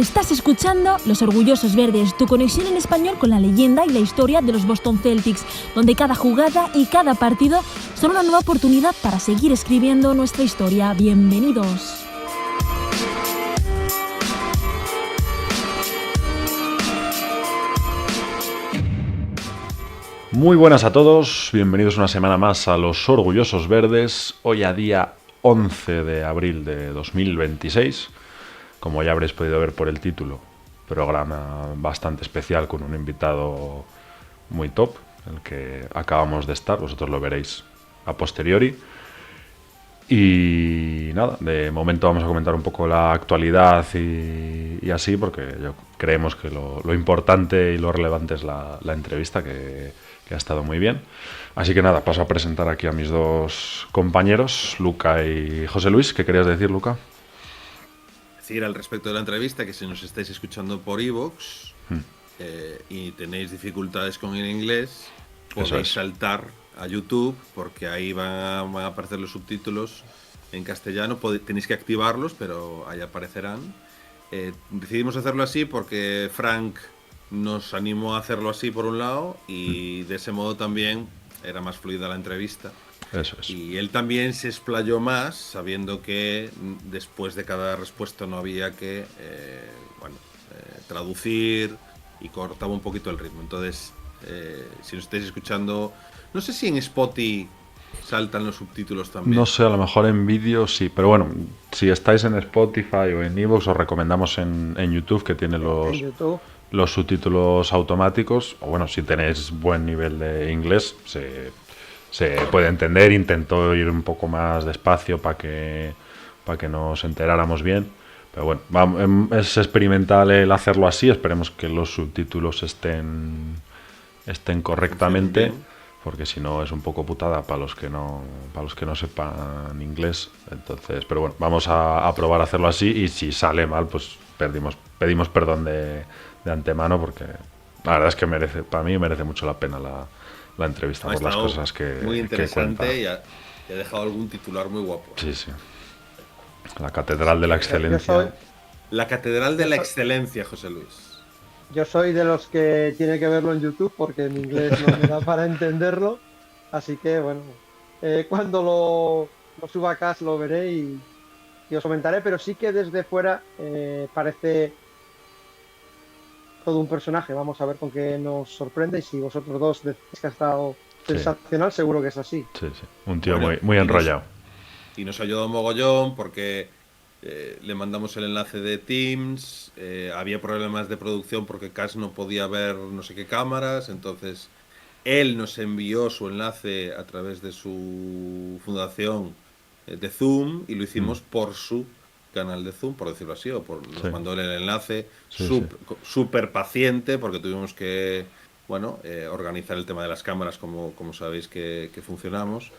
Estás escuchando Los Orgullosos Verdes, tu conexión en español con la leyenda y la historia de los Boston Celtics, donde cada jugada y cada partido son una nueva oportunidad para seguir escribiendo nuestra historia. Bienvenidos. Muy buenas a todos, bienvenidos una semana más a Los Orgullosos Verdes, hoy a día 11 de abril de 2026, como ya habréis podido ver por el título, programa bastante especial con un invitado muy top, el que acabamos de estar, vosotros lo veréis a posteriori. Y nada, de momento vamos a comentar un poco la actualidad y así, porque creemos que lo importante y lo relevante es la entrevista, que ha estado muy bien. Así que nada, paso a presentar aquí a mis dos compañeros, Luca y José Luis. ¿Qué querías decir, Luca? Decir al respecto de la entrevista que si nos estáis escuchando por iVoox y tenéis dificultades con el inglés, podéis saltar a YouTube, porque ahí van a aparecer los subtítulos en castellano. Tenéis que activarlos, pero ahí aparecerán. Decidimos hacerlo así porque Frank nos animó a hacerlo así por un lado, y de ese modo también era más fluida la entrevista. Eso es. Y él también se explayó más, sabiendo que después de cada respuesta no había que traducir, y cortaba un poquito el ritmo. Entonces, si nos estáis escuchando, no sé si en Spotify saltan los subtítulos también. No sé, a lo mejor en vídeo sí, pero bueno, si estáis en Spotify o en iVoox, os recomendamos en YouTube, que tiene los subtítulos automáticos. O bueno, si tenéis buen nivel de inglés, se puede entender. Intentó ir un poco más despacio para que nos enteráramos bien. Pero bueno, es experimental el hacerlo así. Esperemos que los subtítulos estén correctamente, porque si no es un poco putada para los que no sepan inglés. Entonces, pero bueno, vamos a probar a hacerlo así, y si sale mal, pues pedimos perdón de antemano, porque la verdad es que para mí merece mucho la pena la entrevista, por las cosas que muy interesante, que y ha dejado algún titular muy guapo. Sí. La Catedral de la Excelencia. La Catedral de la Excelencia, José Luis. Yo soy de los que tiene que verlo en YouTube, porque mi inglés no me da para entenderlo. Así que, bueno, cuando lo suba a casa lo veré y os comentaré. Pero sí que desde fuera parece todo un personaje. Vamos a ver con qué nos sorprende. Y si vosotros dos decís que ha estado sensacional, seguro que es así. Sí. Un tío muy enrollado. Y nos ayudó un mogollón, porque le mandamos el enlace de Teams, había problemas de producción porque Cas no podía ver no sé qué cámaras, entonces él nos envió su enlace a través de su fundación de Zoom, y lo hicimos por su canal de Zoom, por decirlo así, nos mandó el enlace, súper paciente, porque tuvimos que organizar el tema de las cámaras, como sabéis que funcionamos.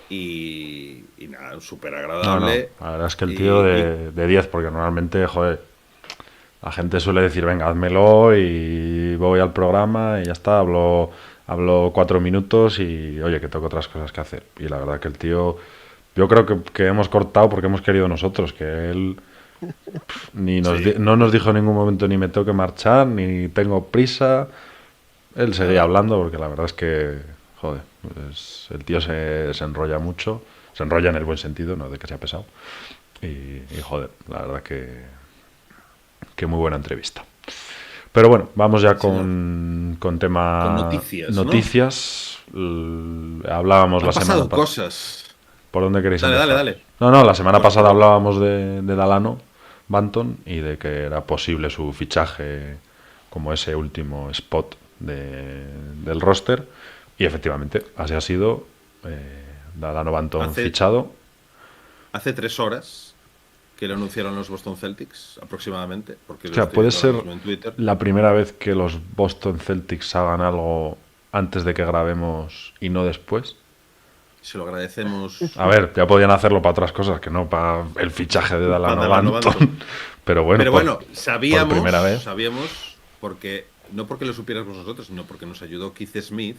Y nada, súper agradable. La verdad es que el tío de 10, porque normalmente, joder, la gente suele decir, venga, házmelo y voy al programa y ya está, hablo 4 minutos y, oye, que tengo otras cosas que hacer. Y la verdad que el tío, yo creo que hemos cortado porque hemos querido nosotros, que él no nos dijo en ningún momento ni me tengo que marchar, ni tengo prisa. Él seguía hablando, porque la verdad es que, joder, pues el tío se enrolla mucho, se enrolla en el buen sentido, no de que sea pesado, y joder, la verdad que muy buena entrevista. Pero bueno, vamos ya con tema con noticias. Hablábamos la semana pasada. Cosas. ¿Por dónde queréis empezar? Dale. No, la semana pasada hablábamos de Dalano Banton, y de que era posible su fichaje como ese último spot del roster. Y efectivamente, así ha sido. Dalano Banton fichado. Hace 3 horas que lo anunciaron los Boston Celtics, aproximadamente. Porque Puede ser la primera vez que los Boston Celtics hagan algo antes de que grabemos y no después. Se lo agradecemos. A ver, ya podían hacerlo para otras cosas, que no para el fichaje de Dalano Banton. Pero bueno, sabíamos, por primera vez. porque no porque lo supiéramos nosotros, sino porque nos ayudó Keith Smith.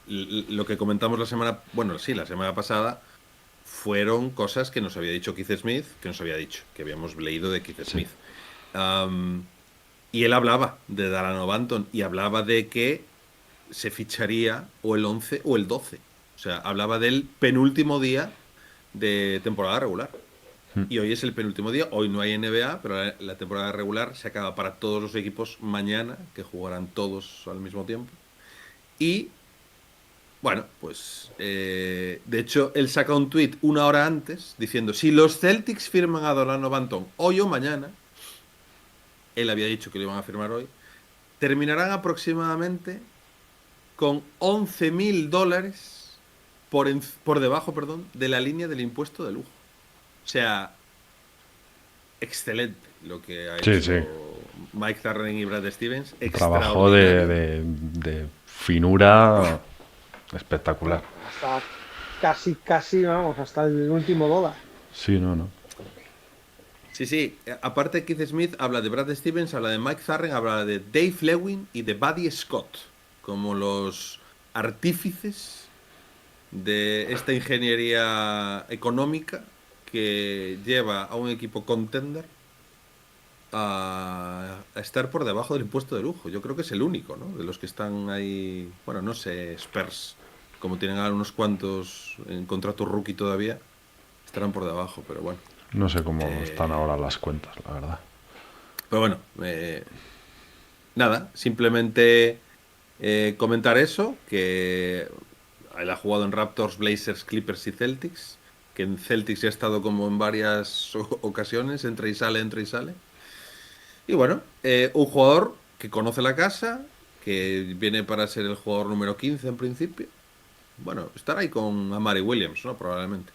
Lo que comentamos la semana pasada fueron cosas que nos había dicho Keith Smith, que habíamos leído de Keith Smith. Y él hablaba de Delano Banton y hablaba de que se ficharía o el 11 o el 12. O sea, hablaba del penúltimo día de temporada regular. Y hoy es el penúltimo día. Hoy no hay NBA, pero la temporada regular se acaba para todos los equipos mañana, que jugarán todos al mismo tiempo. Y, bueno, pues, de hecho, él saca un tweet una hora antes diciendo, si los Celtics firman a Delano Banton hoy o mañana, él había dicho que lo iban a firmar hoy, terminarán aproximadamente con $11.000 por debajo, de la línea del impuesto de lujo. O sea, excelente lo que ha hecho Mike Zarren y Brad Stevens. Trabajo de finura espectacular. Hasta casi, vamos, hasta el último dólar. Sí, no. Sí. Aparte, Keith Smith habla de Brad Stevens, habla de Mike Zarren, habla de Dave Lewin y de Buddy Scott como los artífices de esta ingeniería económica que lleva a un equipo contender a estar por debajo del impuesto de lujo. Yo creo que es el único, ¿no? De los que están ahí, bueno, no sé, Spurs, como tienen a unos cuantos en contrato rookie todavía, estarán por debajo, pero bueno. No sé cómo están ahora las cuentas, la verdad. Pero bueno, nada, simplemente comentar eso, que él ha jugado en Raptors, Blazers, Clippers y Celtics, que en Celtics ya ha estado como en varias ocasiones, entra y sale. Y bueno, un jugador que conoce la casa, que viene para ser el jugador número 15 en principio. Bueno, estará ahí con Amari Williams, ¿no? Probablemente.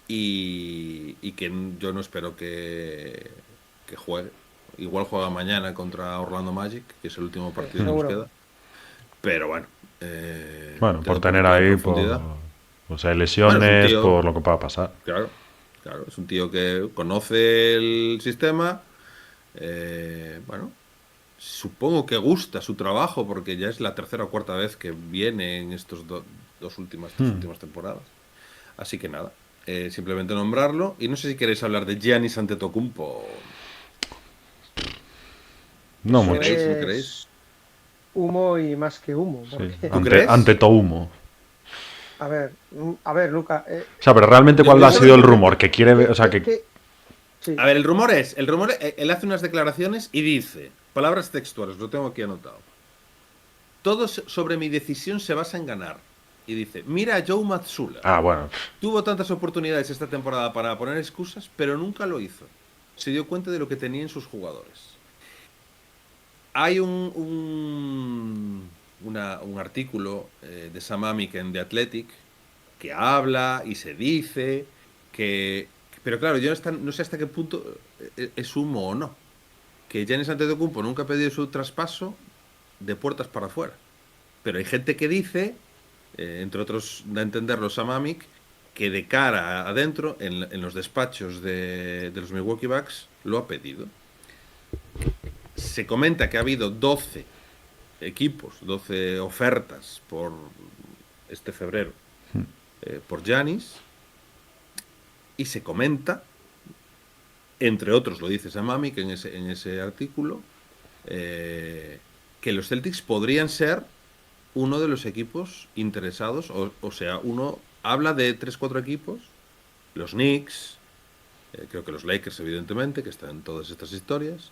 Y que yo no espero que juegue. Igual juega mañana contra Orlando Magic, que es el último partido que nos queda. Pero bueno. Por tener ahí, o sea, lesiones, tío, por lo que pueda pasar. Claro, es un tío que conoce el sistema. Bueno, supongo que gusta su trabajo porque ya es la tercera o cuarta vez que viene en estos dos últimas temporadas. Así que nada, simplemente nombrarlo. Y no sé si queréis hablar de Giannis Antetokounmpo. No mucho. ¿No queréis? Humo y más que humo. Sí. ¿Crees? Ante todo humo. A ver, Luca. O sea, pero realmente, ¿cuál ha sido el rumor? Que quiere ver, o sea, Sí. A ver, el rumor, él hace unas declaraciones y dice, palabras textuales, lo tengo aquí anotado. Todo sobre mi decisión se basa en ganar. Y dice, mira a Joe Mazzulla. Bueno. Tuvo tantas oportunidades esta temporada para poner excusas, pero nunca lo hizo. Se dio cuenta de lo que tenía en sus jugadores. Hay un artículo de Sam Amick en The Athletic que habla y se dice que... Pero claro, yo no sé hasta qué punto es humo o no. Que Giannis Antetokounmpo nunca ha pedido su traspaso de puertas para afuera. Pero hay gente que dice, entre otros, da a entenderlo Sam Amick, que de cara adentro, en los despachos de los Milwaukee Bucks, lo ha pedido. Se comenta que ha habido 12 equipos, 12 ofertas por este febrero por Giannis. Y se comenta, entre otros lo dice Sam Amick en ese artículo, que los Celtics podrían ser uno de los equipos interesados, o sea, uno habla de 3-4 equipos, los Knicks, creo que los Lakers evidentemente, que están en todas estas historias,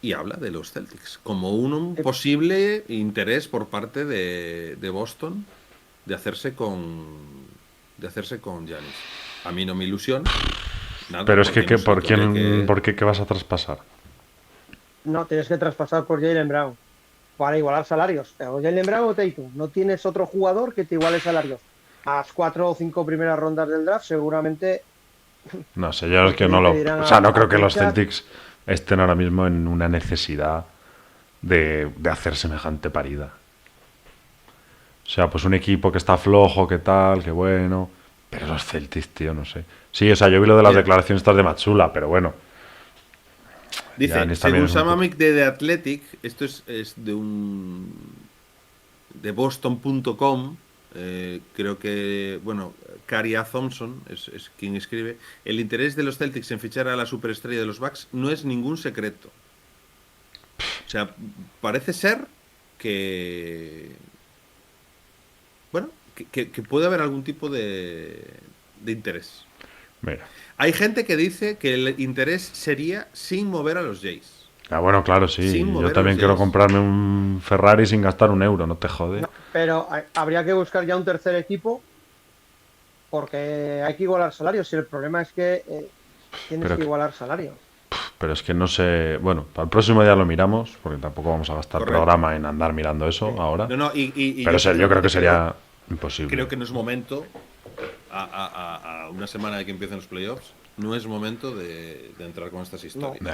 y habla de los Celtics como un posible interés por parte de Boston de hacerse con Giannis. A mí no me ilusiona nada. Pero es que ¿por qué vas a traspasar? No, tienes que traspasar por Jaylen Brown para igualar salarios. O Jaylen Brown o Tatum. No tienes otro jugador que te iguale salarios. A las 4 o 5 primeras rondas del draft seguramente... No sé, yo es que no lo... O sea, no creo que los Celtics estén ahora mismo en una necesidad de hacer semejante parida. O sea, pues un equipo que está flojo, que tal, que bueno... Pero los Celtics, tío, no sé. Sí, o sea, yo vi lo de las declaraciones estas de Mazzulla, pero bueno. Dice, según Sam Amick de The Athletic, esto es de Boston.com, Creo que, bueno, Caria Thompson es quien escribe. El interés de los Celtics en fichar a la superestrella de los Bucks no es ningún secreto. O sea, parece ser que, bueno, que puede haber algún tipo de interés. Mira. Hay gente que dice que el interés sería sin mover a los Jays. Bueno, claro, sí. Yo también quiero comprarme un Ferrari sin gastar un euro, no te jode. No, pero habría que buscar ya un tercer equipo porque hay que igualar salarios. Y el problema es que tienes que igualar salarios. Pero es que no sé. Bueno, para el próximo día lo miramos, porque tampoco vamos a gastar programa en andar mirando eso ahora. No, pero yo creo que sería imposible. Creo que no es momento, a una semana de que empiecen los playoffs, no es momento de entrar con estas historias. No.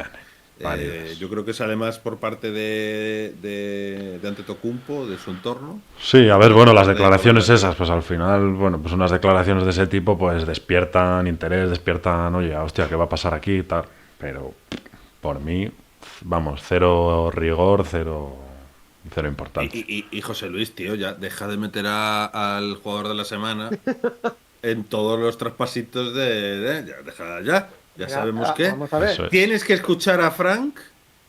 Yo creo que es además por parte de Antetokounmpo, de su entorno. Sí, a ver, bueno, las declaraciones esas, pues al final, bueno, pues unas declaraciones de ese tipo, pues despiertan interés, despiertan, oye, hostia, ¿qué va a pasar aquí y tal? Pero por mí, vamos, cero rigor, cero importancia. Y José Luis, tío, ya deja de meter al jugador de la semana en todos los traspasitos ya, deja ya. Ya sabemos que vamos a ver. Tienes que escuchar a Frank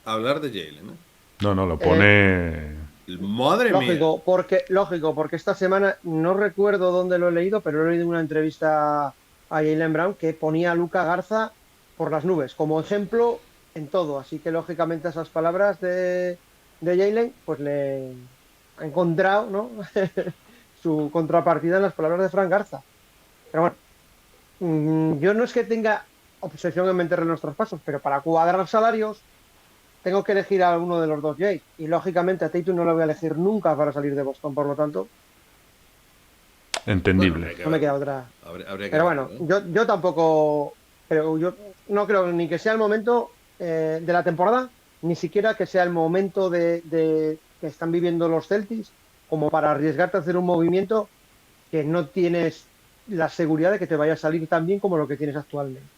hablar de Jalen. No, lo pone... Madre mía. Lógico, porque esta semana no recuerdo dónde lo he leído, pero he leído en una entrevista a Jalen Brown que ponía a Luka Garza por las nubes, como ejemplo en todo. Así que lógicamente esas palabras de Jalen, pues le ha encontrado, ¿no? su contrapartida en las palabras de Frank Garza. Pero bueno, yo no es que tenga obsesión en meterle los traspasos, pero para cuadrar salarios tengo que elegir a uno de los dos Jays. Y lógicamente a Tatum no lo voy a elegir nunca para salir de Boston, por lo tanto. Entendible. Bueno, no me queda otra. Pero bueno, yo tampoco. Pero yo no creo ni que sea el momento de la temporada, ni siquiera que sea el momento de que están viviendo los Celtics, como para arriesgarte a hacer un movimiento que no tienes la seguridad de que te vaya a salir tan bien como lo que tienes actualmente.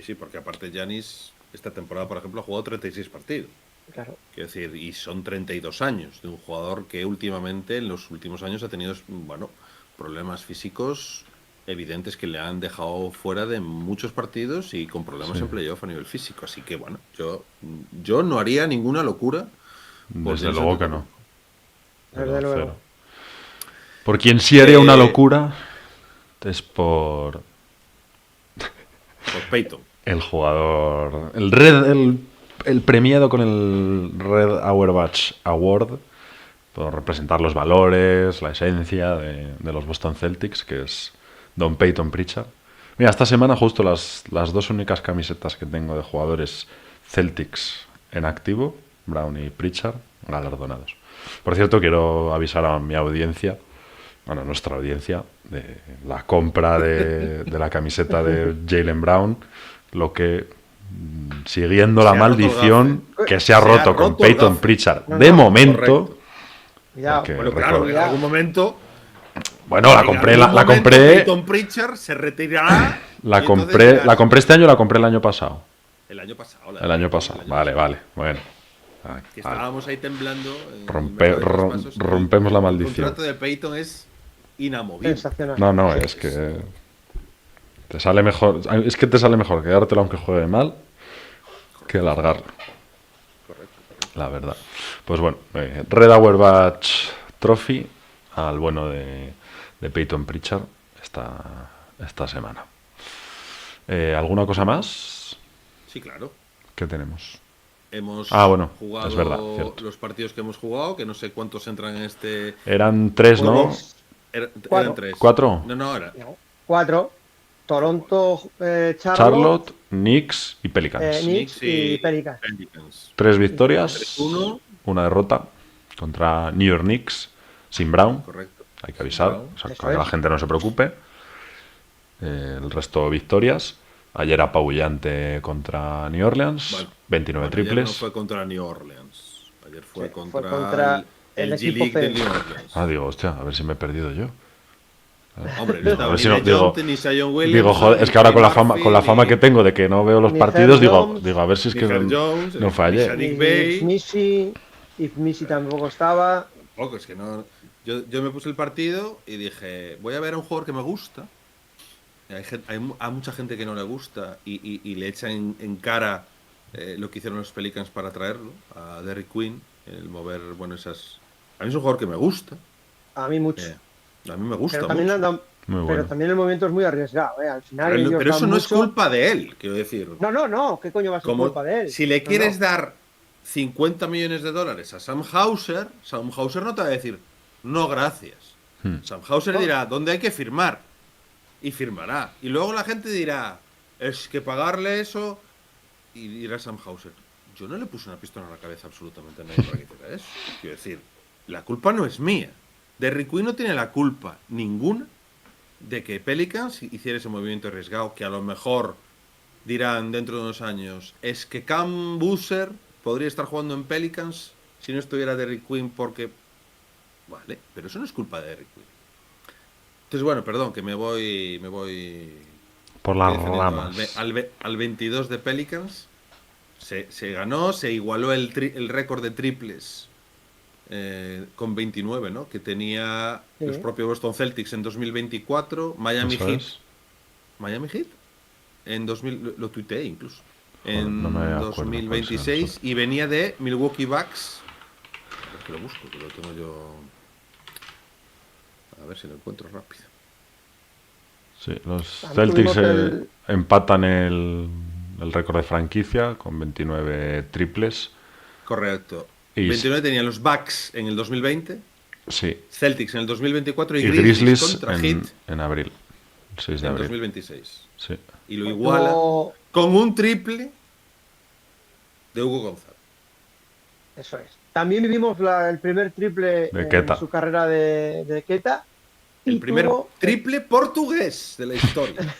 Sí, porque aparte Giannis esta temporada, por ejemplo, ha jugado 36 partidos. Claro. Quiero decir, y son 32 años de un jugador que últimamente, en los últimos años, ha tenido, bueno, problemas físicos evidentes que le han dejado fuera de muchos partidos y con problemas en playoff a nivel físico. Así que, bueno, yo no haría ninguna locura. Desde luego que no. Desde luego. Por quien sí haría una locura es por Peyton. El jugador. El premiado con el Red Auerbach Award por representar los valores, la esencia de los Boston Celtics, que es Don Peyton Pritchard. Mira, esta semana justo las dos únicas camisetas que tengo de jugadores Celtics en activo, Brown y Pritchard, galardonados. Por cierto, quiero avisar a mi audiencia, bueno, nuestra audiencia, de la compra de la camiseta de Jaylen Brown, lo que, siguiendo la maldición que se ha roto con Peyton Pritchard de momento. Bueno, claro, en algún momento. Bueno, la compré. Peyton Pritchard se retirará. La compré este año o la compré el año pasado. El año pasado. El año pasado. Vale. Bueno. Que estábamos ahí temblando. Rompemos la maldición. El contrato de Peyton es inamovible. No, es que te sale mejor. Es que te sale mejor quedártelo aunque juegue mal que largarlo. Correcto. La verdad. Pues bueno, Red Auerbach Trophy al bueno de Peyton Pritchard esta semana. ¿Alguna cosa más? Sí, claro. ¿Qué tenemos? Hemos jugado es verdad, los partidos que hemos jugado, que no sé cuántos entran en este. Eran 3, ¿no? Eran 3. ¿4? No, era. 4. Toronto, Charlotte, Knicks y Pelicans. Knicks y Pelicans. 3 victorias, 3-1. Una derrota contra New York Knicks sin Brown. Correcto. Hay que avisar, para que la gente no se preocupe. El resto victorias. Ayer apabullante contra New Orleans, 29 triples. Ayer no fue contra New Orleans. Ayer fue contra el G-League de New Orleans. Digo, hostia, a ver si me he perdido yo. Hombre, a ver si no, digo, joder, es que ahora con la fama que tengo de que no veo los partidos, digo, a ver si es que no fallé. Y Missy tampoco estaba. Tampoco, es que no. Yo me puse el partido y dije, voy a ver a un jugador que me gusta. Hay mucha gente que no le gusta y le echa en cara lo que hicieron los Pelicans para traerlo, a Derrick Queen, el mover, bueno, esas... A mí es un jugador que me gusta. A mí mucho. eh, a mí me Pero gusta también, mucho. Muy pero bueno. también el movimiento es muy arriesgado, ¿eh? Al final Pero, ellos pero dan eso no es mucho. culpa de él, quiero decir. No, no, no. ¿Qué coño va a ser Como culpa de él? si le No, no. quieres dar 50 millones de dólares a Sam Hauser no te va a decir, no, gracias. Hmm. Sam Hauser No. dirá, ¿dónde hay que firmar? Y firmará. Y luego la gente dirá, es que pagarle eso. Y dirá Sam Hauser, yo no le puse una pistola en la cabeza absolutamente a nadie para que hiciera eso. Quiero decir, la culpa no es mía. Derrick Queen no tiene la culpa ninguna de que Pelicans hiciera ese movimiento arriesgado que a lo mejor dirán dentro de unos años, es que Cam Boozer podría estar jugando en Pelicans si no estuviera Derrick Queen porque... Vale, pero eso no es culpa de Derrick Queen. Entonces, bueno, perdón, que me voy Por las ramas. al 22 de Pelicans. Se ganó, se igualó el récord de triples con 29, ¿no? Que tenía los Sí. propios Boston Celtics en 2024, Miami Eso Heat. es. Miami Heat en 2000, lo tuiteé incluso. Joder, no me En acuerdo cuál será eso. 2026 y venía de Milwaukee Bucks. A ver que lo busco, que lo tengo yo. A ver si lo encuentro rápido. Sí, los También Celtics tuvimos el. empatan el récord de franquicia con 29 triples. Correcto. Y 29 tenían los Bucks en el 2020, sí, Celtics en el 2024 y y Grizzlies Grizzlies contra Heat en abril, el 6 de en abril. 2026. Sí. Y lo iguala Tuvo- con un triple de Hugo González. Eso es. También vivimos el primer triple De en Queta. su carrera de Queta. El Y primer tuvo, triple portugués de la historia.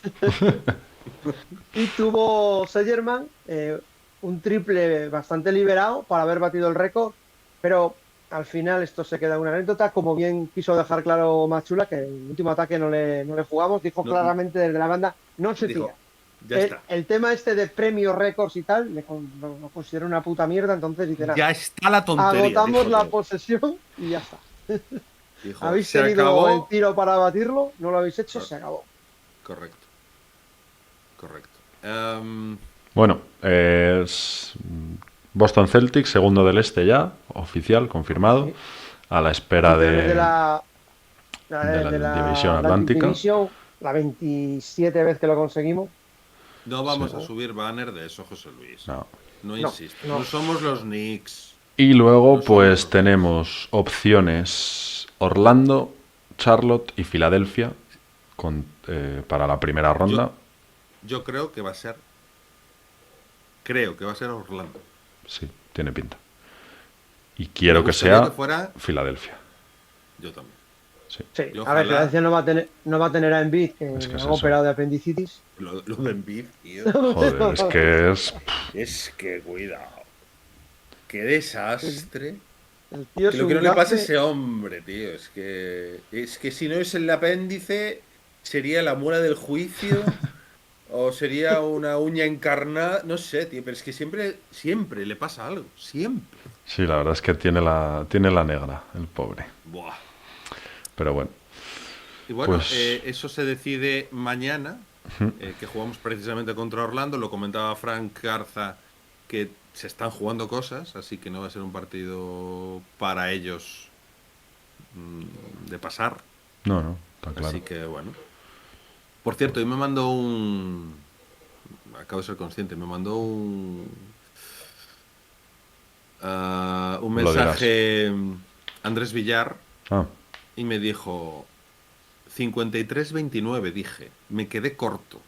y tuvo Sellerman un triple bastante liberado para haber batido el récord, pero al final esto se queda en una anécdota, como bien quiso dejar claro Machula, que el último ataque no le jugamos, dijo No, claramente desde la banda, no se dijo, tira. ya está. El tema este de premios, récords y tal, lo considero una puta mierda, entonces dice, nada, Ya está la tontería. agotamos dijo la todo. posesión y ya está. Dijo, Habéis se tenido el acabó. tiro para batirlo, no lo habéis hecho, Cor- se acabó. Correcto. Correcto. Bueno, es Boston Celtics, segundo del este ya, oficial, confirmado, Sí. a la espera Campeones de, de la de la División Atlántica. División, la 27 vez que lo conseguimos. no vamos Sí. a subir banner de eso, José Luis. No. No No, insistas. no. No somos los Knicks. Y luego, No somos pues los tenemos opciones Orlando, Charlotte y Filadelfia para la primera ronda. Yo creo que va a ser. Creo que va a ser Orlando. Sí, tiene pinta. Y quiero Me que gustaría sea que fuera. Filadelfia. Yo también. Sí. Sí. Y A ojalá- ver, Filadelfia no va a tener a Embiid, que Es que le es han eso. operado de apendicitis. Lo de Embiid, tío. Joder, es que es... Es que cuidado. Qué desastre. El tío Que es lo que un no le pasa a gafe. ese hombre, tío. Es que si no es el apéndice, sería la muela del juicio. O sería una uña encarnada. No sé, tío. Pero es que siempre le pasa algo. Siempre. Sí, la verdad es que tiene la negra, el pobre. Buah. Pero bueno. Y bueno, Pues- eso se decide mañana, que jugamos precisamente contra Orlando. Lo comentaba Frank Garza, que se están jugando cosas, así que no va a ser un partido para ellos de pasar. No, está claro. Así que bueno. Por cierto, hoy me mandó acabo de ser consciente, me mandó un Lo mensaje Andrés Villar Ah, y me dijo 53-29, dije, me quedé corto.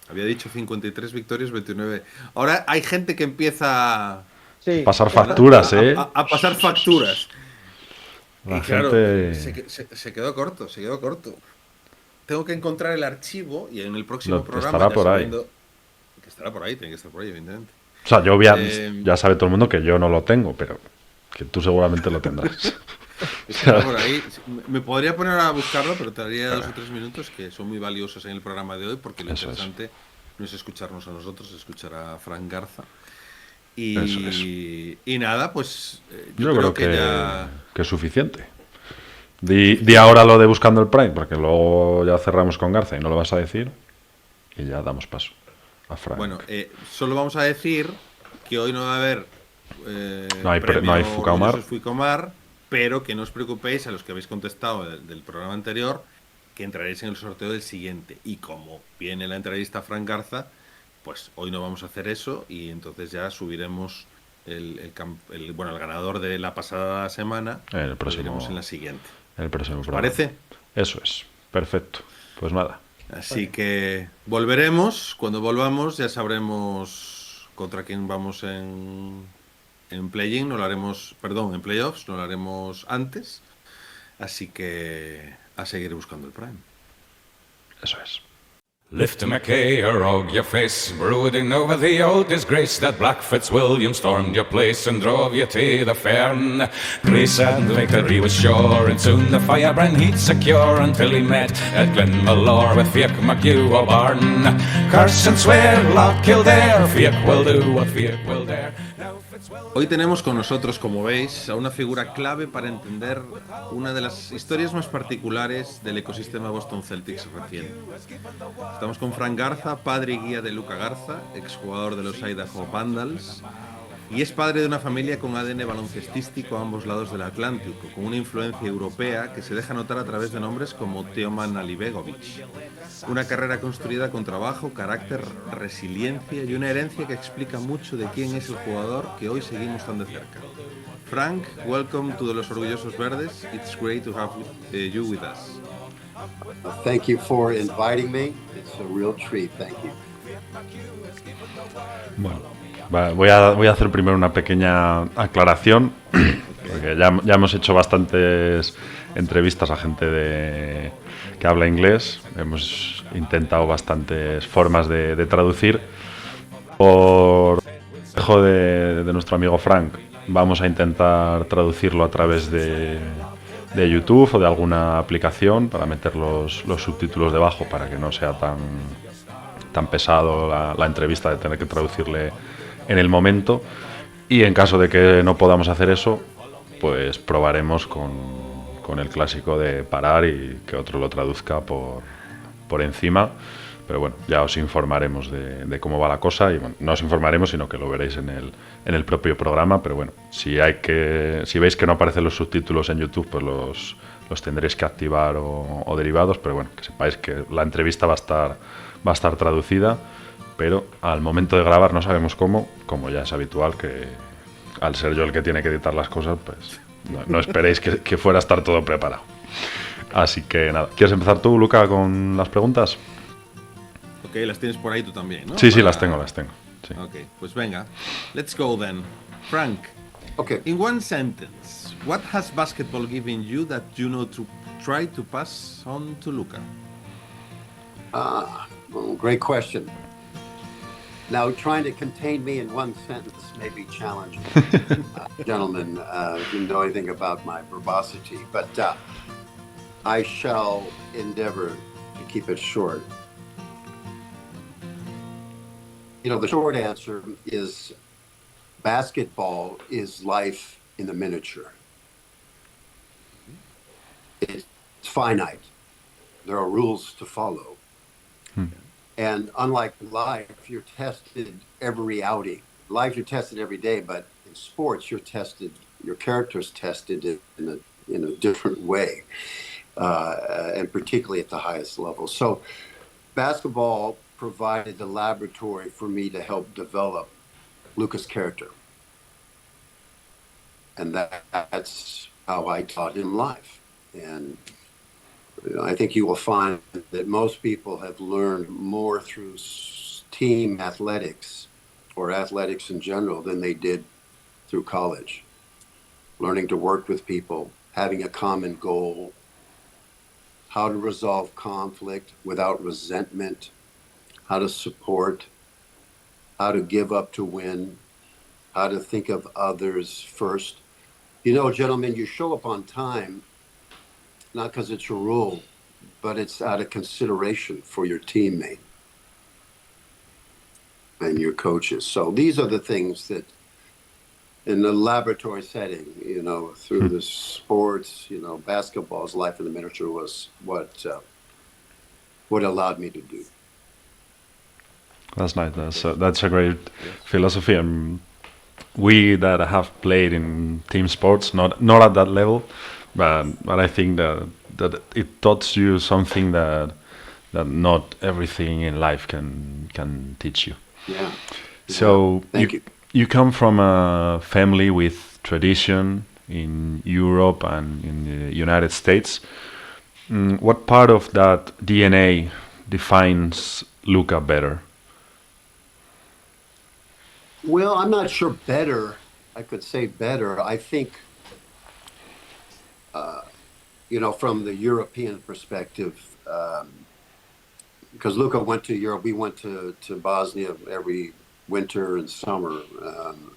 Había dicho 53 victorias, 29. Ahora hay gente que empieza Sí. pasar facturas, ¿eh? a pasar facturas. La Y claro, gente... se quedó corto, se quedó corto. Tengo que encontrar el archivo y en el próximo No, programa estará ya por ahí. que estará por ahí, tiene que estar por ahí, evidentemente. O sea, ya sabe todo el mundo que yo no lo tengo, pero que tú seguramente lo tendrás. Estará por ahí. Me podría poner a buscarlo, pero tardaría 2 o 3 minutos que son muy valiosos en el programa de hoy, porque lo Eso es. interesante no es escucharnos a nosotros, es escuchar a Frank Garza. Eso es. Y nada, pues Yo creo que ya... que es suficiente. Di ahora lo de buscando el Prime, porque luego ya cerramos con Garza y no lo vas a decir. Y ya damos paso a Frank. Bueno, solo vamos a decir que hoy no va a haber No hay premio Fuikaomar. Orgullosos Fuikaomar, pero que no os preocupéis a los que habéis contestado del programa anterior, que entraréis en el sorteo del siguiente. Y como viene la entrevista a Frank Garza, pues hoy no vamos a hacer eso y entonces ya subiremos el ganador de la pasada semana. El próximo, lo diremos en la siguiente. El próximo ¿Os programa. parece? Eso es. Perfecto. Pues nada. Así que volveremos. Cuando volvamos ya sabremos contra quién vamos en play-in. No lo haremos, perdón, en playoffs. No lo haremos antes. Así que a seguir buscando el Prime. Eso es. Lift McKay, rogue your face, brooding over the old disgrace that Black Fitzwilliam stormed your place and drove you to the fern. Grace and victory was sure, and soon the firebrand he'd secure until he met at Glenmalure with Fiach McHugh O'Barn. Curse and swear, Loch Kildare, Fiach will do what Fiach will dare. Hoy tenemos con nosotros, como veis, a una figura clave para entender una de las historias más particulares del ecosistema Boston Celtics reciente. Estamos con Frank Garza, padre y guía de Luka Garza, exjugador de los Idaho Vandals, y es padre de una familia con ADN baloncestístico a ambos lados del Atlántico, con una influencia europea que se deja notar a través de nombres como Teoman Alibegovic. Una carrera construida con trabajo, carácter, resiliencia y una herencia que explica mucho de quién es el jugador que hoy seguimos tan de cerca. Frank, welcome to Los Orgullosos Verdes. It's great to have you with us. Thank you for inviting me. It's a real treat. Thank you. Bueno, voy a hacer primero una pequeña aclaración, porque ya hemos hecho bastantes entrevistas a gente que habla inglés. Hemos intentado bastantes formas de traducir. Por consejo de nuestro amigo Frank, vamos a intentar traducirlo a través de YouTube o de alguna aplicación para meter los subtítulos debajo para que no sea tan pesado la entrevista de tener que traducirle en el momento. Y en caso de que no podamos hacer eso, pues probaremos con el clásico de parar y que otro lo traduzca por encima. Pero bueno, ya os informaremos de cómo va la cosa. Y bueno, no os informaremos, sino que lo veréis en el propio programa. Pero bueno, si veis que no aparecen los subtítulos en YouTube, pues los tendréis que activar o derivados. Pero bueno, que sepáis que la entrevista va a estar traducida. Pero al momento de grabar no sabemos cómo, como ya es habitual, que al ser yo el que tiene que editar las cosas, pues no esperéis que fuera a estar todo preparado. Así que nada, ¿quieres empezar tú, Luca, con las preguntas? Ok, las tienes por ahí tú también, ¿no? Sí, las tengo. Sí. Ok, pues venga. Let's go then. Frank, Okay. in one sentence, what has basketball given you that you know to try to pass on to Luka? Well, great question. Now, trying to contain me in one sentence may be challenging. Gentlemen, you know anything about my verbosity, but I shall endeavor to keep it short. You know, the short answer is basketball is life in the miniature. It's finite. There are rules to follow. And unlike life, you're tested every outing. Life, you're tested every day, but in sports, your character's tested in a different way, and particularly at the highest level. So basketball provided the laboratory for me to help develop Luka's character. And that's how I taught him life. And I think you will find that most people have learned more through team athletics or athletics in general than they did through college. Learning to work with people, having a common goal, how to resolve conflict without resentment, how to support, how to give up to win, how to think of others first. You know, gentlemen, you show up on time not because it's a rule, but it's out of consideration for your teammate and your coaches. So these are the things that in the laboratory setting, through the sports, basketball's life in the miniature was what allowed me to do. That's nice. That's a great philosophy, and we that have played in team sports, not at that level, but I think that it taught you something that not everything in life can teach you. Yeah. So Thank you. you come from a family with tradition in Europe and in the United States. What part of that DNA defines Luca better? Well, I'm not sure better. I could say better. I think, from the European perspective, because Luca went to Europe, we went to Bosnia every winter and summer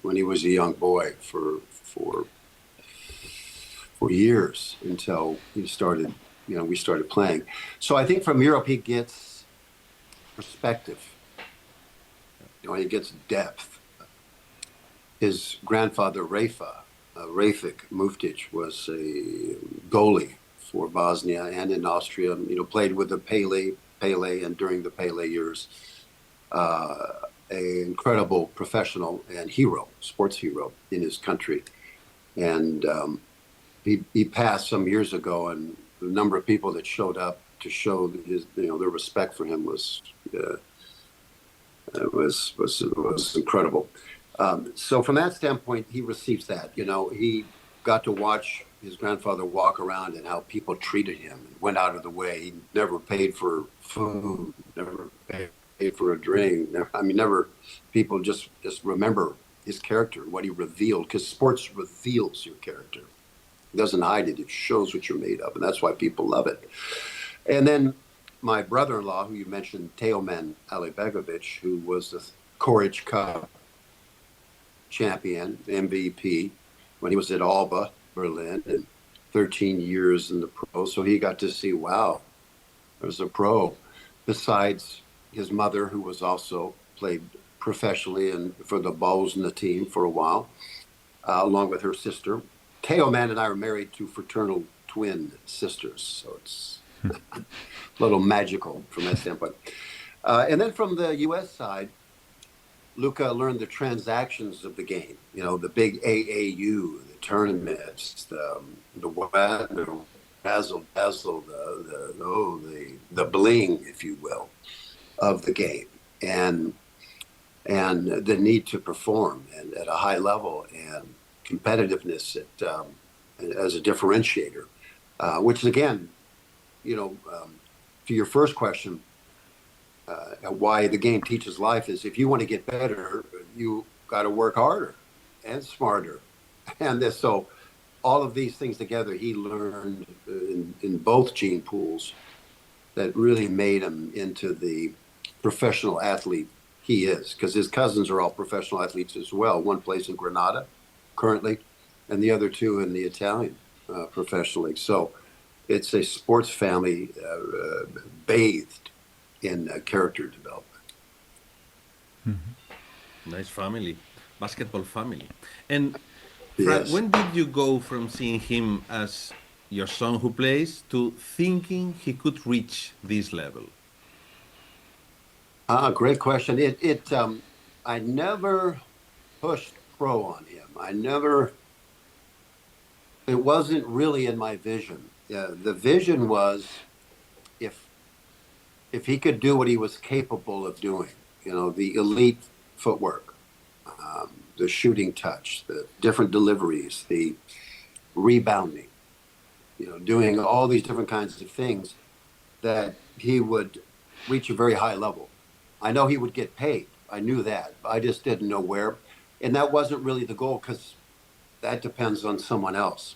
when he was a young boy for years until he started, we started playing. So I think from Europe he gets perspective. He gets depth. His grandfather Rafik Muftic was a goalie for Bosnia and in Austria. Played with the Pele, and during the Pele years, an incredible professional and sports hero in his country. And he passed some years ago, and the number of people that showed up to show his, their respect for him was incredible. So from that standpoint, he receives that. He got to watch his grandfather walk around and how people treated him and went out of the way. He never paid for food, never paid for a drink. Never. People just remember his character, what he revealed, because sports reveals your character. It doesn't hide it. It shows what you're made of, and that's why people love it. And then my brother-in-law, who you mentioned, Teoman Alibegovic, who was the Courage Cup champion, MVP, when he was at Alba, Berlin, and 13 years in the pro. So he got to see, wow, there's a pro. Besides his mother, who was also played professionally and for the Bulls and the team for a while, along with her sister. Teoman and I are married to fraternal twin sisters, so it's a little magical from that standpoint. And then from the U.S. side, Luca learned the transactions of the game. The big AAU, the tournaments, the razzle dazzle, the bling, if you will, of the game, and the need to perform and at a high level and competitiveness as a differentiator, which is again, to your first question. Why the game teaches life is if you want to get better, you got to work harder and smarter. And so all of these things together, he learned in both gene pools that really made him into the professional athlete he is, because his cousins are all professional athletes as well. One plays in Granada currently, and the other two in the Italian professional league. So it's a sports family bathed in character development. Mm-hmm. Nice family, basketball family. And Yes. when did you go from seeing him as your son who plays to thinking he could reach this level? Great question. I never pushed pro on him. It wasn't really in my vision. The vision was if he could do what he was capable of doing, the elite footwork, the shooting touch, the different deliveries, the rebounding, doing all these different kinds of things, that he would reach a very high level. I know he would get paid. I knew that. I just didn't know where. And that wasn't really the goal, because that depends on someone else.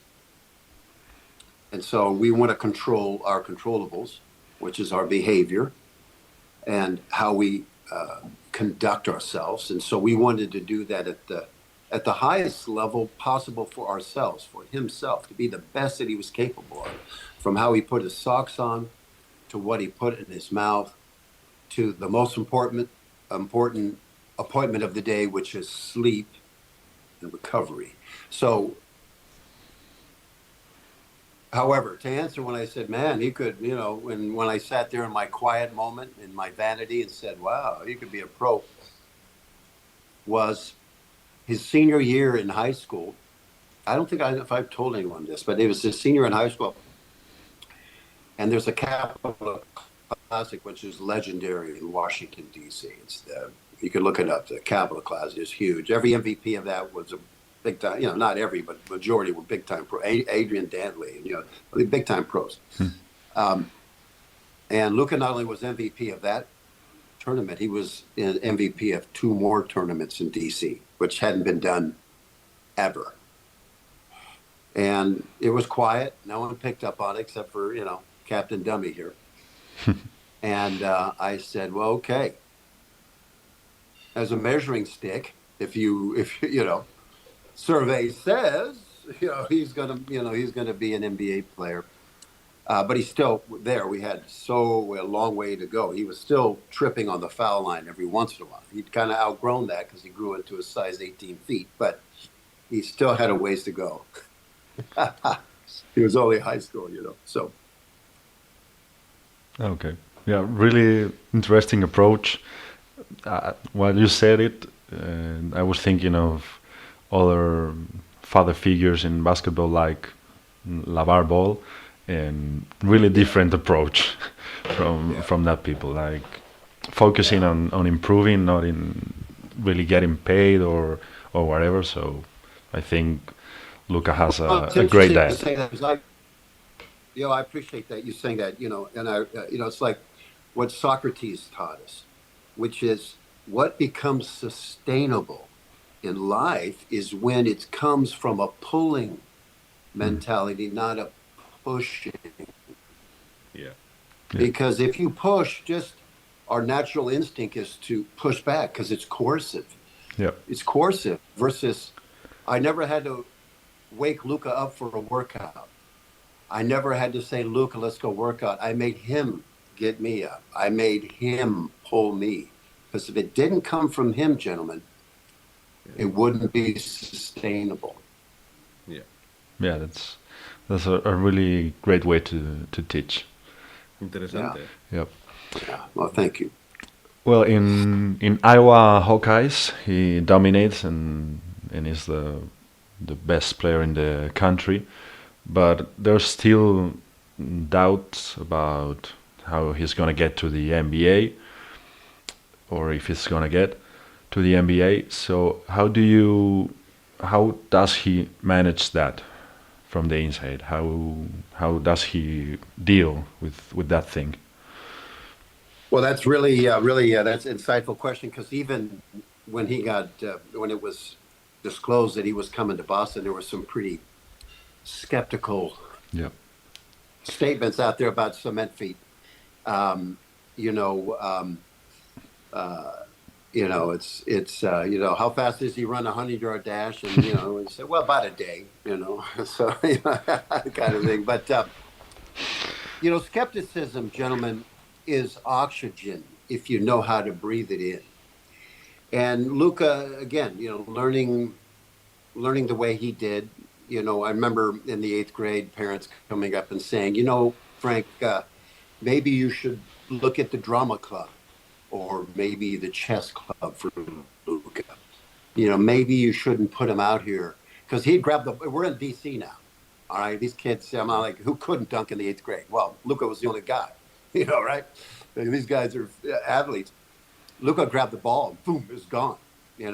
And so we want to control our controllables, which is our behavior and how we conduct ourselves. And so we wanted to do that at the highest level possible for ourselves, for himself, to be the best that he was capable of, from how he put his socks on to what he put in his mouth to the most important appointment of the day, which is sleep and recovery. So, however, to answer when I said, man, he could, when I sat there in my quiet moment, in my vanity, and said, wow, he could be a pro, was his senior year in high school. I don't think if I've told anyone this, but it was his senior in high school. And there's a Capitol Classic, which is legendary in Washington, D.C. You can look it up. The Capitol Classic is huge. Every MVP of that was a big time, not every, but majority were big time pro. Adrian Dantley, big time pros. And Luka not only was MVP of that tournament, he was an MVP of 2 more tournaments in D.C., which hadn't been done ever. And it was quiet. No one picked up on it except for, Captain Dummy here. And I said, well, okay. As a measuring stick, if survey says, he's gonna be an NBA player. But he's still there. We had a long way to go. He was still tripping on the foul line every once in a while. He'd kind of outgrown that because he grew into a size 18 feet, but he still had a ways to go. He was only high school, so. Okay. Yeah, really interesting approach. While you said it, I was thinking of other father figures in basketball like LeVar Ball, and really different approach from that people, like focusing on improving, not in really getting paid or whatever. So I think Luka has a great dad. I appreciate that you saying that, and it's like what Socrates taught us, which is what becomes sustainable in life is when it comes from a pulling mentality, not a pushing. Yeah. Because if you push, just our natural instinct is to push back because it's coercive. Yeah. It's coercive versus I never had to wake Luka up for a workout. I never had to say, Luka, let's go work out. I made him get me up. I made him pull me. Because if it didn't come from him, gentlemen, it wouldn't be sustainable. Yeah. Yeah, that's a really great way to teach. Interesante. Yep. Yeah. Well, thank you. Well, in Iowa Hawkeyes, he dominates and is the best player in the country. But there's still doubts about how he's going to get to the NBA, or if he's going to get to the NBA. So how does he manage that from the inside? How does he deal with that thing? Well, that's really that's an insightful question, because even when he got when it was disclosed that he was coming to Boston, there were some pretty skeptical statements out there about cement feet. It's how fast does he run a 100-yard dash? And we say, well, about a day, so kind of thing. But skepticism, gentlemen, is oxygen if you know how to breathe it in. And Luka, again, learning the way he did. I remember in the 8th grade, parents coming up and saying, Frank, maybe you should look at the drama club or maybe the chess club for Luka. Maybe you shouldn't put him out here, because he'd grab we're in DC now. All right. These kids, I'm like, who couldn't dunk in the 8th grade? Well, Luka was the only guy, right? These guys are athletes. Luka grabbed the ball and boom, it's gone, he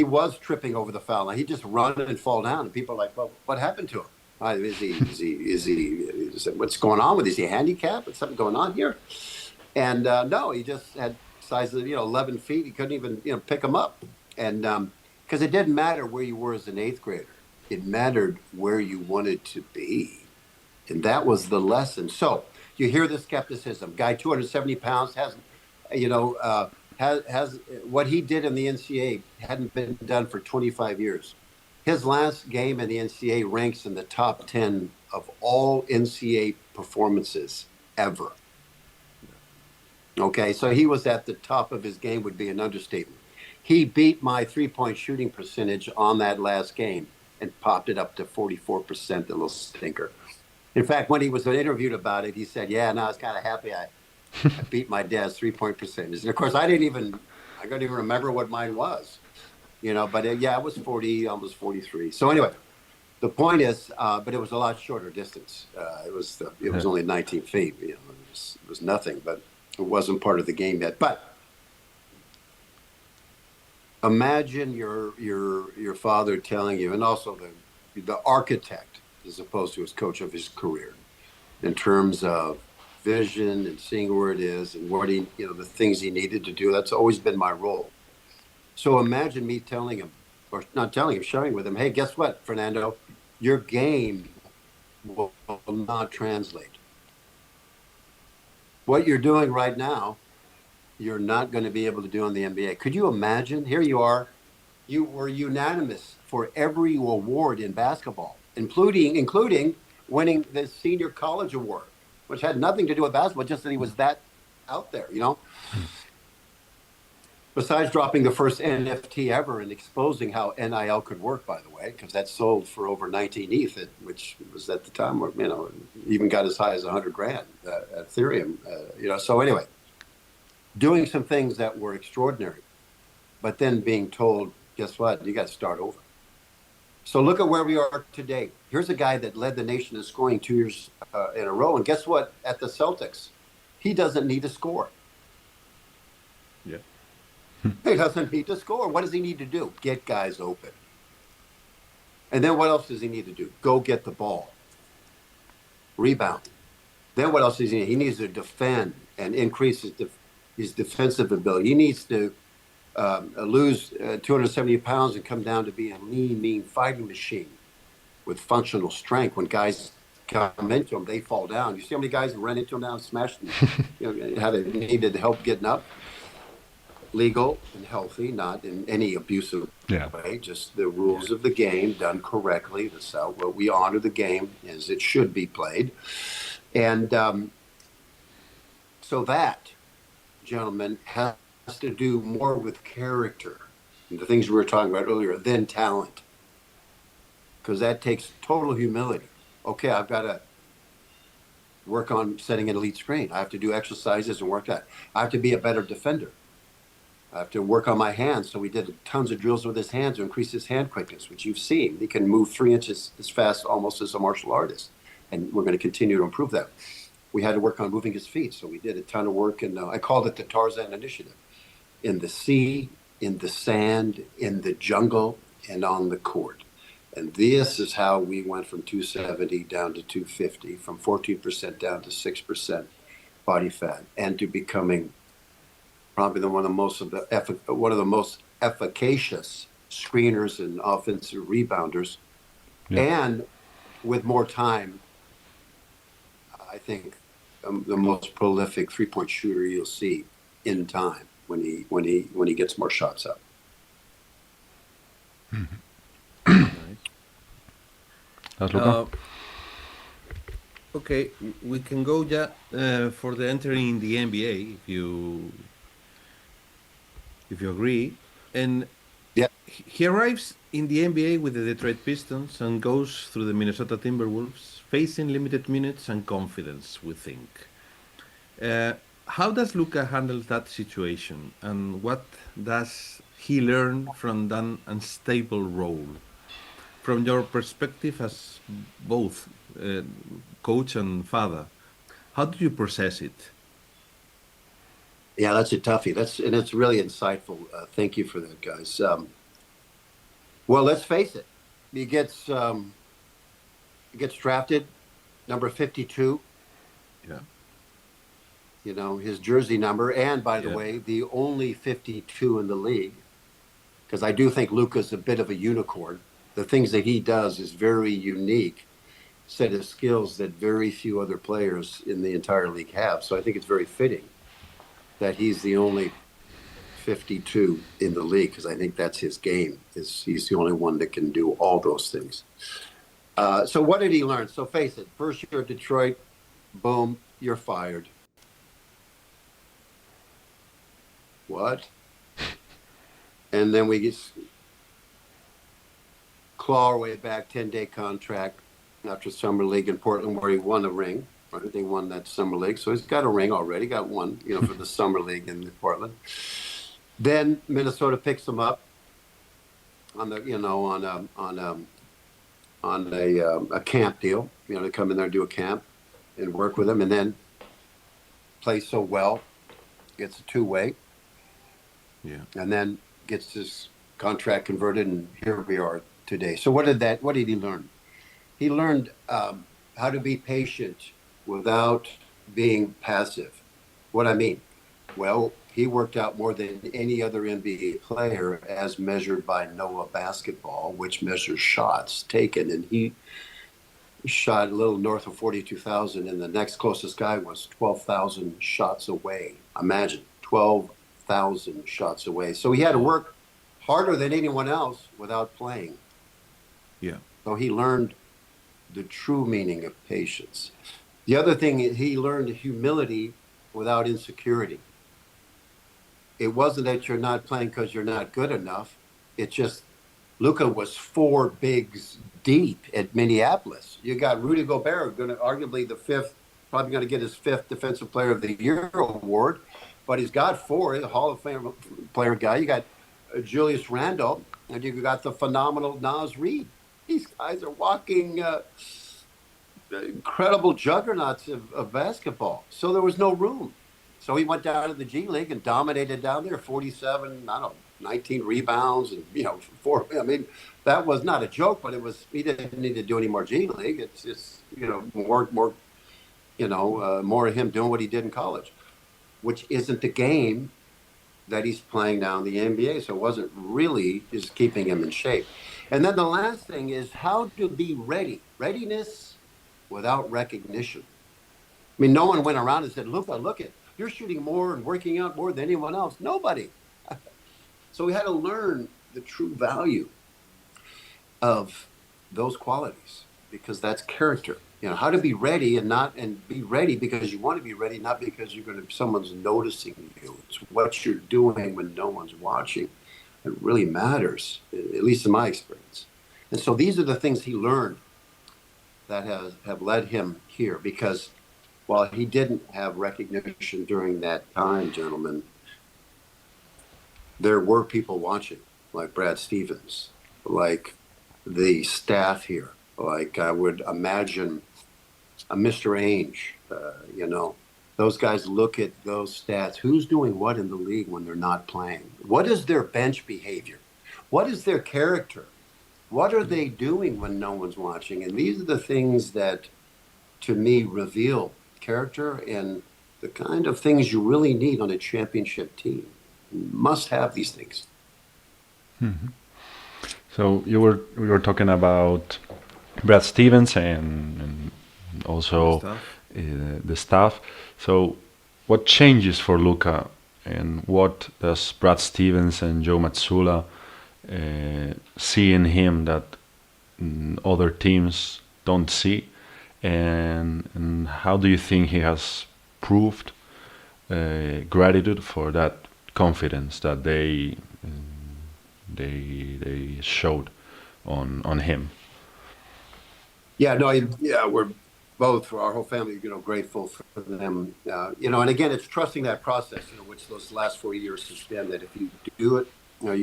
was tripping over the foul line. He just run and fall down, and people are like, "Well, what happened to him? Is he? What's going on with? Is he handicapped? Is something going on here?" And no, he just had size of 11 feet. He couldn't even pick him up, and because it didn't matter where you were as an 8th grader, it mattered where you wanted to be, and that was the lesson. So you hear the skepticism. Guy 270 pounds hasn't, has what he did in the NCAA hadn't been done for 25 years. His last game in the NCAA ranks in the top 10 of all NCAA performances ever. Okay, so he was at the top of his game would be an understatement. He beat my three-point shooting percentage on that last game and popped it up to 44%, the little stinker. In fact, when he was interviewed about it, he said, yeah, no, I was kind of happy I beat my dad's three-point percentage. And of course, I couldn't even remember what mine was, but it was 40, almost 43. So anyway, the point is, but it was a lot shorter distance. It was only 19 feet. It was nothing, but it wasn't part of the game yet. But imagine your father telling you, and also the architect, as opposed to his coach of his career, in terms of vision and seeing where it is and what the things he needed to do. That's always been my role. So imagine me telling him, or not telling him, sharing with him, hey, guess what, Fernando? Your game will not translate. What you're doing right now, you're not going to be able to do in the NBA. Could you imagine? Here you are. You were unanimous for every award in basketball, including winning the senior college award, which had nothing to do with basketball, just that he was that out there, Besides dropping the first NFT ever and exposing how NIL could work, by the way, because that sold for over 19 ETH, which was at the time, even got as high as 100 grand Ethereum, So anyway, doing some things that were extraordinary, but then being told, guess what? You got to start over. So look at where we are today. Here's a guy that led the nation in scoring 2 years in a row. And guess what? At the Celtics, he doesn't need to score. Yeah. He doesn't need to score. What does he need to do? Get guys open. And then what else does he need to do? Go get the ball. Rebound. Then what else does he need? He needs to defend and increase his defensive ability. He needs to lose 270 pounds and come down to be a lean, mean fighting machine with functional strength. When guys come into him, they fall down. You see how many guys run into him now and smash them? How they needed help getting up. Legal and healthy, not in any abusive way. Just the rules of the game done correctly. That's how we honor the game as it should be played. And so that, gentlemen, has to do more with character, and the things we were talking about earlier, than talent. Because that takes total humility. Okay, I've got to work on setting an elite screen. I have to do exercises and work that. I have to be a better defender. I have to work on my hands. So we did tons of drills with his hands to increase his hand quickness, which you've seen. He can move 3 inches as fast almost as a martial artist. And we're going to continue to improve that. We had to work on moving his feet. So we did a ton of work. And I called it the Tarzan Initiative. In the sea, in the sand, in the jungle, and on the court. And this is how we went from 270 down to 250, from 14% down to 6% body fat, and to becoming probably one of the most efficacious screeners and offensive rebounders. Yeah. And with more time, I think the most prolific three-point shooter you'll see in time when he gets more shots up. Okay, we can go for the entering the NBA if you agree. And yeah, he arrives in the NBA with the Detroit Pistons and goes through the Minnesota Timberwolves, facing limited minutes and confidence, we think. How does Luka handle that situation, and what does he learn from that unstable role? From your perspective as both coach and father, how do you process it? Yeah, that's a toughie. And it's really insightful. Thank you for that, guys. Well, let's face it. He gets drafted, number 52. Yeah. His jersey number, and by the way, the only 52 in the league. Because I do think Luka's a bit of a unicorn. The things that he does is very unique set of skills that very few other players in the entire league have. So I think it's very fitting that he's the only 52 in the league, because I think that's his game. He's the only one that can do all those things. So what did he learn? So face it, first year at Detroit, boom, you're fired. What? And then we get claw our way back, 10-day contract after Summer League in Portland, where he won a ring. Right? They won that Summer League. So he's got a ring already, got one, for the Summer League in Portland. Then Minnesota picks him up on the, on a camp deal, to come in there and do a camp and work with him, and then plays so well, gets a two-way, and then gets his contract converted, and here we are today. So what did he learn? He learned how to be patient without being passive. What I mean? Well, he worked out more than any other NBA player as measured by Noah Basketball, which measures shots taken. And he shot a little north of 42,000, and the next closest guy was 12,000 shots away. Imagine, 12,000 shots away. So he had to work harder than anyone else without playing. Yeah. So he learned the true meaning of patience. The other thing is he learned humility without insecurity. It wasn't that you're not playing because you're not good enough. It's just Luka was 4 bigs deep at Minneapolis. You got Rudy Gobert, arguably probably going to get his 5th Defensive Player of the Year award, but he's got 4, the Hall of Fame player guy. You got Julius Randle, and you got the phenomenal Naz Reid. These guys are walking incredible juggernauts of basketball. So there was no room. So he went down to the G League and dominated down there, 47, 19 rebounds, and 4. I mean, that was not a joke, but he didn't need to do any more G League. It's just more of him doing what he did in college, which isn't the game that he's playing now in the NBA. So it wasn't really just keeping him in shape. And then the last thing is how to be ready. Readiness without recognition. I mean, no one went around and said, look it. You're shooting more and working out more than anyone else. Nobody. So we had to learn the true value of those qualities, because that's character. How to be ready and be ready because you want to be ready, not because someone's noticing you. It's what you're doing when no one's watching. It really matters, at least in my experience. And so these are the things he learned that have led him here, because while he didn't have recognition during that time, gentlemen, there were people watching, like Brad Stevens, like the staff here, like I would imagine a Mr. Ainge, those guys look at those stats. Who's doing what in the league when they're not playing? What is their bench behavior? What is their character? What are they doing when no one's watching? And these are the things that, to me, reveal character and the kind of things you really need on a championship team. You must have these things. Mm-hmm. So we were talking about Brad Stevens and also the staff. So what changes for Luka, and what does Brad Stevens and Joe Mazzulla see in him that other teams don't see? And how do you think he has proved gratitude for that confidence that they showed on him? We're both, for our whole family, grateful for them. And again, it's trusting that process, which those last 4 years has been, that if you do it, I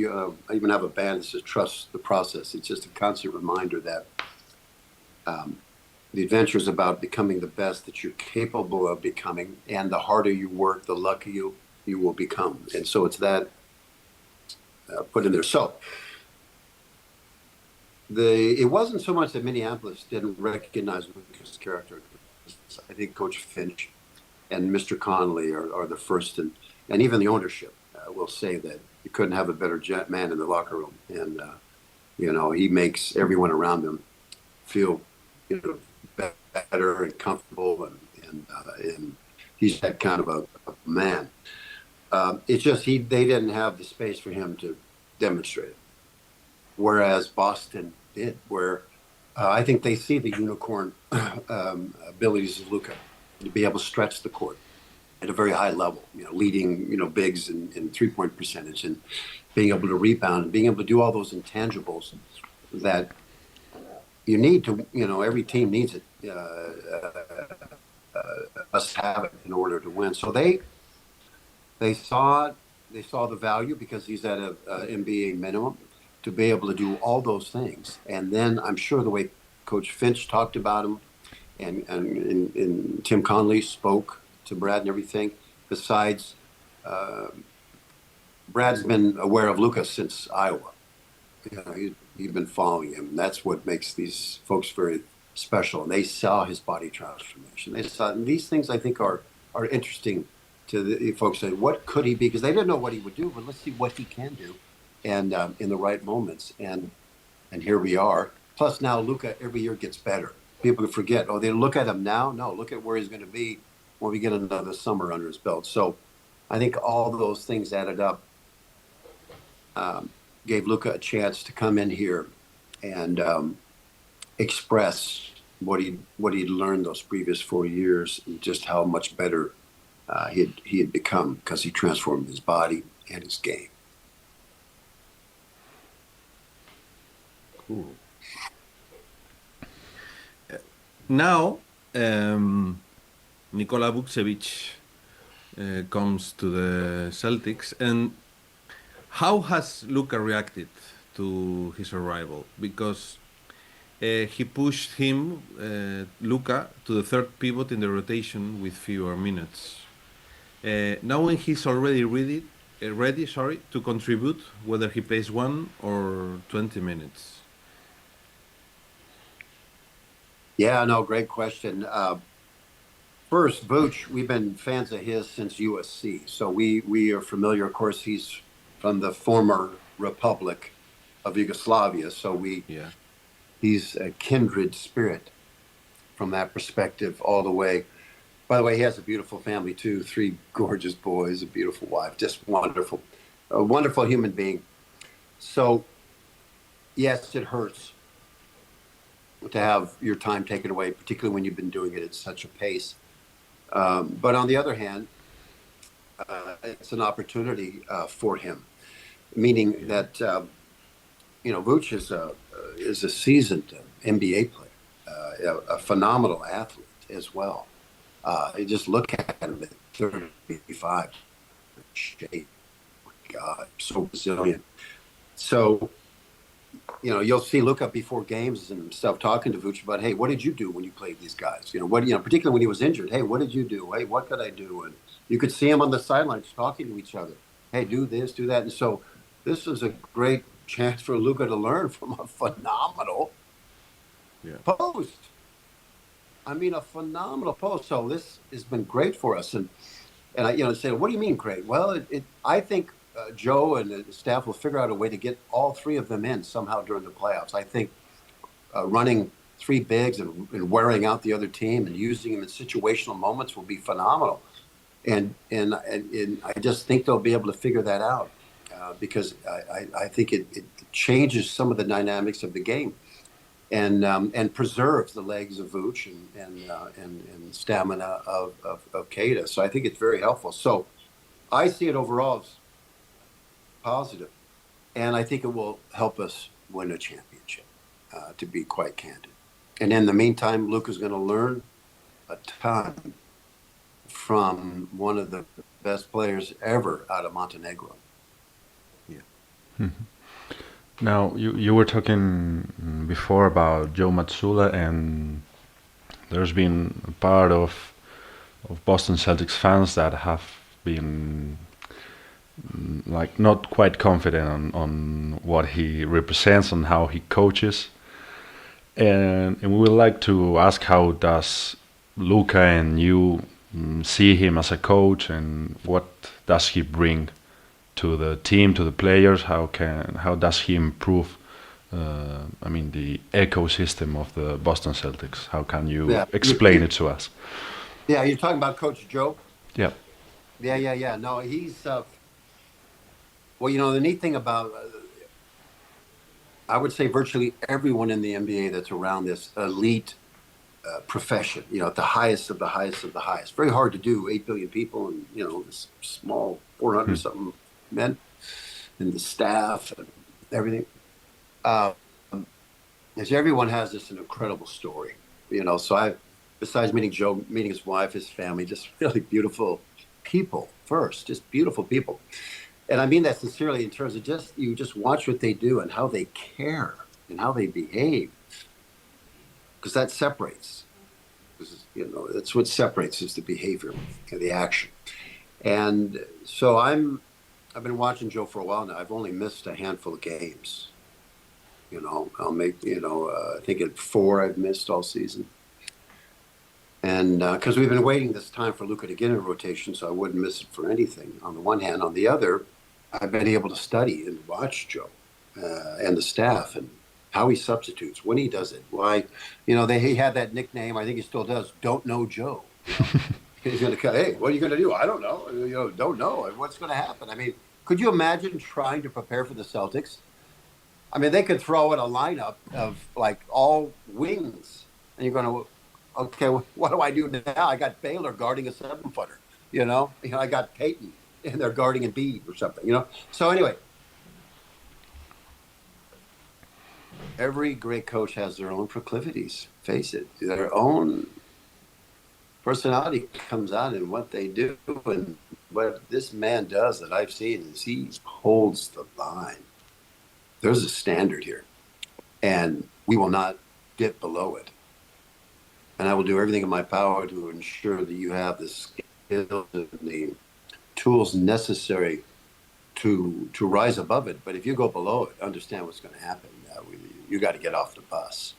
even have a band that says trust the process. It's just a constant reminder that the adventure is about becoming the best that you're capable of becoming, and the harder you work, the luckier you will become. And so it's that put in there. So it wasn't so much that Minneapolis didn't recognize Luka's character. I think Coach Finch and Mr. Conley are the first, and even the ownership will say that you couldn't have a better man in the locker room. And, he makes everyone around him feel, better and comfortable, and he's that kind of a man. It's just they didn't have the space for him to demonstrate it, whereas Boston did. Where I think they see the unicorn abilities of Luka to be able to stretch the court at a very high level, leading bigs in 3-point percentage, and being able to rebound, and being able to do all those intangibles that you need to, every team needs it, must have it in order to win. So they saw the value because he's at a NBA minimum to be able to do all those things. And then I'm sure the way Coach Finch talked about him and Tim Conley spoke to Brad and everything. Besides, Brad's been aware of Luka since Iowa. He's been following him. That's what makes these folks very special. And they saw his body transformation. They saw, and these things I think are interesting to the folks. Say, what could he be? Because they didn't know what he would do, but let's see what he can do, and in the right moments. And here we are. Plus now Luka every year gets better. People can forget. Oh, they look at him now. No, look at where he's going to be when we get another summer under his belt. So I think all those things added up. Gave Luka a chance to come in here and express what he'd learned those previous 4 years, and just how much better he had become because he transformed his body and his game. Cool. Now, Nikola Vukcevic comes to the Celtics, and how has Luka reacted to his arrival? Because he pushed him, Luka, to the third pivot in the rotation with fewer minutes. Now when he's already ready, to contribute, whether he plays 1 or 20 minutes. Yeah, no, great question. First, Vooch, we've been fans of his since USC, so we are familiar. Of course, he's from the former Republic of Yugoslavia, so he's a kindred spirit from that perspective all the way. By the way, he has a beautiful family too, 3 gorgeous boys, a beautiful wife, just wonderful, a wonderful human being. So yes, it hurts to have your time taken away, particularly when you've been doing it at such a pace. But on the other hand, it's an opportunity for him, meaning that Vooch is a seasoned NBA player, a phenomenal athlete as well. You just look at him at 35, shape, God, so resilient. So, you'll see Luka before games and stuff talking to Vooch about, hey, what did you do when you played these guys? Particularly when he was injured. Hey, what did you do? Hey, what could I do? And you could see him on the sidelines talking to each other. Hey, do this, do that. And so this is a great chance for Luka to learn from a phenomenal post. I mean, a phenomenal post. So this has been great for us. And I say, what do you mean great? Well, I think Joe and the staff will figure out a way to get all 3 of them in somehow during the playoffs. I think running 3 bigs and wearing out the other team and using them in situational moments will be phenomenal. And I just think they'll be able to figure that out because I think it changes some of the dynamics of the game and preserves the legs of Vooch and stamina of Keita. So I think it's very helpful. So I see it overall as positive, and I think it will help us win a championship, to be quite candid. And in the meantime, Luka's going to learn a ton from one of the best players ever out of Montenegro. Yeah. Mm-hmm. Now, you were talking before about Joe Mazzulla, and there's been a part of Boston Celtics fans that have been not quite confident on what he represents and how he coaches. And we would like to ask, how does Luka and you see him as a coach, and what does he bring to the team, to the players? How does he improve the ecosystem of the Boston Celtics? How can you explain it to us? Yeah, you're talking about Coach Joe? Yeah. Yeah. No, he's the neat thing about I would say virtually everyone in the NBA that's around this elite profession, at the highest of the highest of the highest. Very hard to do, 8 billion people and, this small 400 something men. and the staff and everything. Is everyone has this an incredible story, So besides meeting Joe, meeting his wife, his family, just really beautiful people first, just beautiful people. And I mean that sincerely in terms of you just watch what they do and how they care and how they behave, because that separates. That's what separates is the behavior and the action. And so I've been watching Joe for a while now. I've only missed a handful of games. I'll make, I think at 4 I've missed all season. And because we've been waiting this time for Luka to get in rotation, so I wouldn't miss it for anything on the one hand. On the other, I've been able to study and watch Joe and the staff and how he substitutes, when he does it, why, he had that nickname, I think he still does, Don't Know Joe. He's going to cut, hey, what are you going to do? I don't know. Don't know. What's going to happen? I mean, could you imagine trying to prepare for the Celtics? I mean, they could throw in a lineup of like all wings, and you're going to, okay, what do I do now? I got Baylor guarding a 7-footer, I got Peyton, and they're guarding Embiid or something, So anyway, every great coach has their own proclivities. Face it, their own personality comes out in what they do, and what this man does that I've seen is he holds the line. There's a standard here, and we will not dip below it. And I will do everything in my power to ensure that you have the skills and the tools necessary to rise above it. But if you go below it, understand what's going to happen. You got to get off the bus,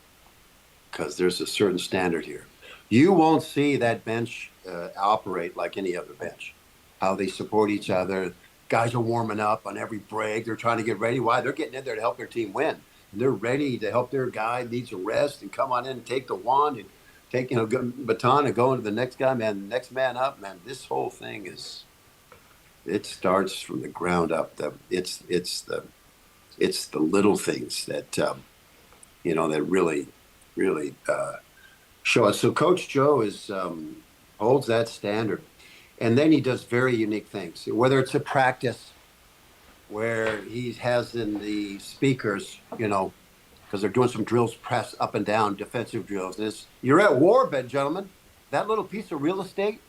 because there's a certain standard here. You won't see that bench operate like any other bench. How they support each other. Guys are warming up on every break. They're trying to get ready. Why? They're getting in there to help their team win. And they're ready to help their guy needs a rest and come on in and take the wand and take, baton and go into the next guy, man, the next man up, man. This whole thing it starts from the ground up. It's the little things that, that really show us. So Coach Joe holds that standard. And then he does very unique things, whether it's a practice where he has in the speakers, because they're doing some drills, press up and down, defensive drills. You're at war, gentlemen. That little piece of real estate,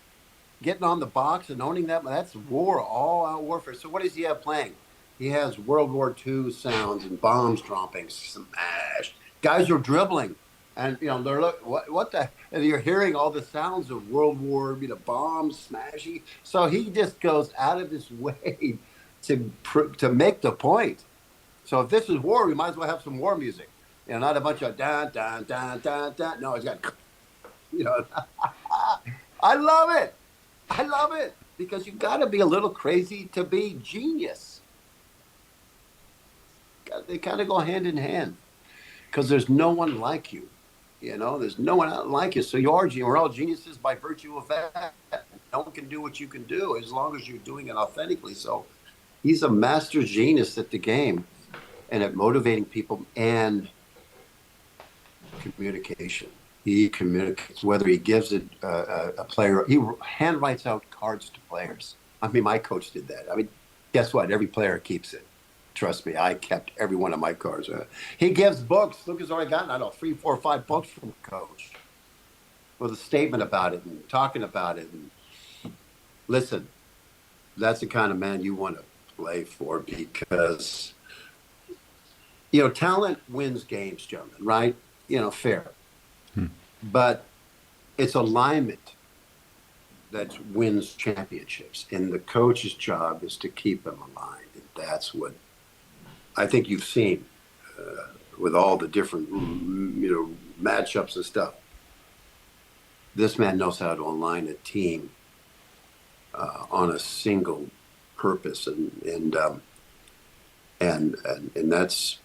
getting on the box and owning that's war, all out warfare. So what does he have playing? He has World War II sounds and bombs dropping, smash. Guys are dribbling. And, they're what the, and you're hearing all the sounds of World War, bombs smashing. So he just goes out of his way to make the point. So if this is war, we might as well have some war music. Not a bunch of dun, dun, dun, dun, dun. No, it's got, I love it. I love it, because you got to be a little crazy to be genius. They kind of go hand in hand, because there's no one like you. There's no one like you. So we're all geniuses by virtue of that. No one can do what you can do as long as you're doing it authentically. So he's a master genius at the game and at motivating people and communication. He communicates, whether he gives it a player, he hand writes out cards to players. I mean, my coach did that. I mean, guess what? Every player keeps it. Trust me, I kept every one of my cards. He gives books. Lucas already gotten, 3, 4, 5 books from the coach with a statement about it and talking about it. And listen, that's the kind of man you want to play for, because, talent wins games, gentlemen, right? Fair. But it's alignment that wins championships. And the coach's job is to keep them aligned. And that's what I think you've seen with all the different, matchups and stuff. This man knows how to align a team on a single purpose, and that's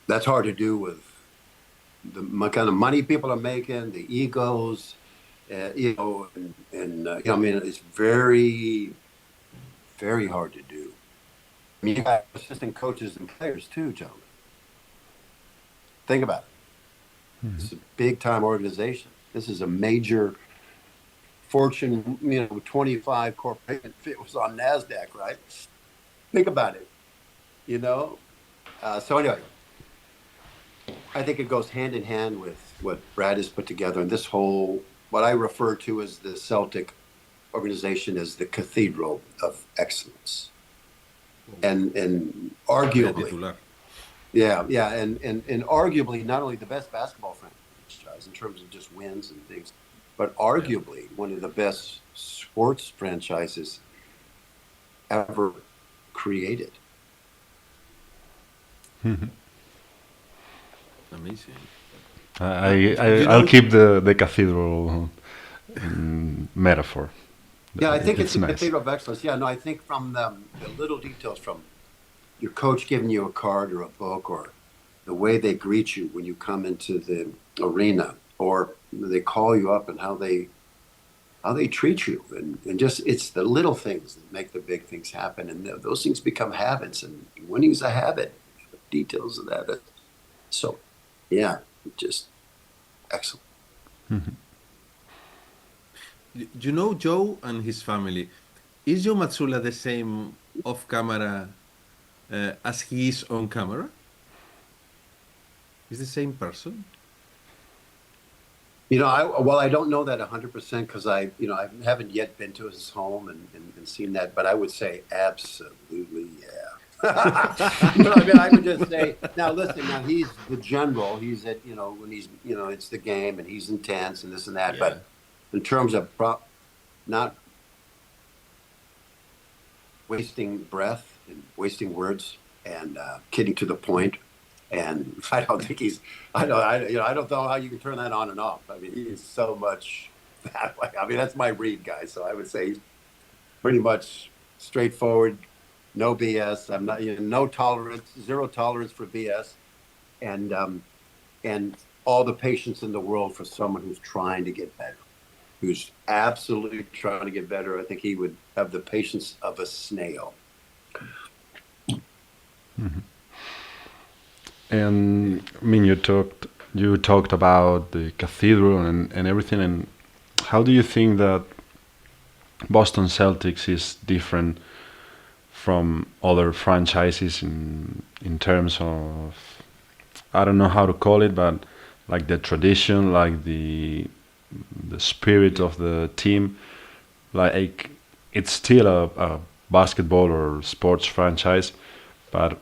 hard to do with the kind of money people are making, the egos, I mean, it's very, very hard to do. I mean, you got assistant coaches and players too, gentlemen. Think about it. Mm-hmm. It's a big-time organization. This is a major Fortune, 25 corporation. It was on NASDAQ, right? Think about it. you know. So anyway, I think it goes hand in hand with what Brad has put together, and this whole what I refer to as the Celtic organization is the cathedral of excellence, and Vaya arguably, titular. yeah, and arguably not only the best basketball franchise in terms of just wins and things, but Yeah. arguably one of the best sports franchises ever created. Amazing. I'll keep the cathedral metaphor. Yeah, I think it's It's a nice. cathedral of excellence. Yeah, no, I think from the little details, from your coach giving you a card or a book, or the way they greet you when you come into the arena, or they call you up and how they treat you, and just it's the little things that make the big things happen, and those things become habits, and winning's a habit. The details of that. So, yeah, just excellent. You know Joe and his family. Is Joe Matsula the same off camera as he is on camera? Is the same person? Well, I don't know that 100% because I haven't yet been to his home and seen that, but I would say absolutely, yeah. I mean, I would just say, now listen, now he's the general. He's at, when he's, it's the game and he's intense and this and that. Yeah. But in terms of not wasting breath and wasting words and getting to the point. And I don't think I don't know how you can turn that on and off. I mean, he's so much that way. I mean, that's my read, guys. So I would say he's pretty much straightforward, no BS. I'm not, no tolerance, zero tolerance for BS, and all the patience in the world for someone who's trying to get better, who's absolutely trying to get better. I think he would have the patience of a snail. Mm-hmm. And I mean, you talked about the cathedral and everything. And how do you think that Boston Celtics is different from other franchises in terms of, I don't know how to call it, but like the tradition, like the spirit of the team, like it's still a basketball or sports franchise, but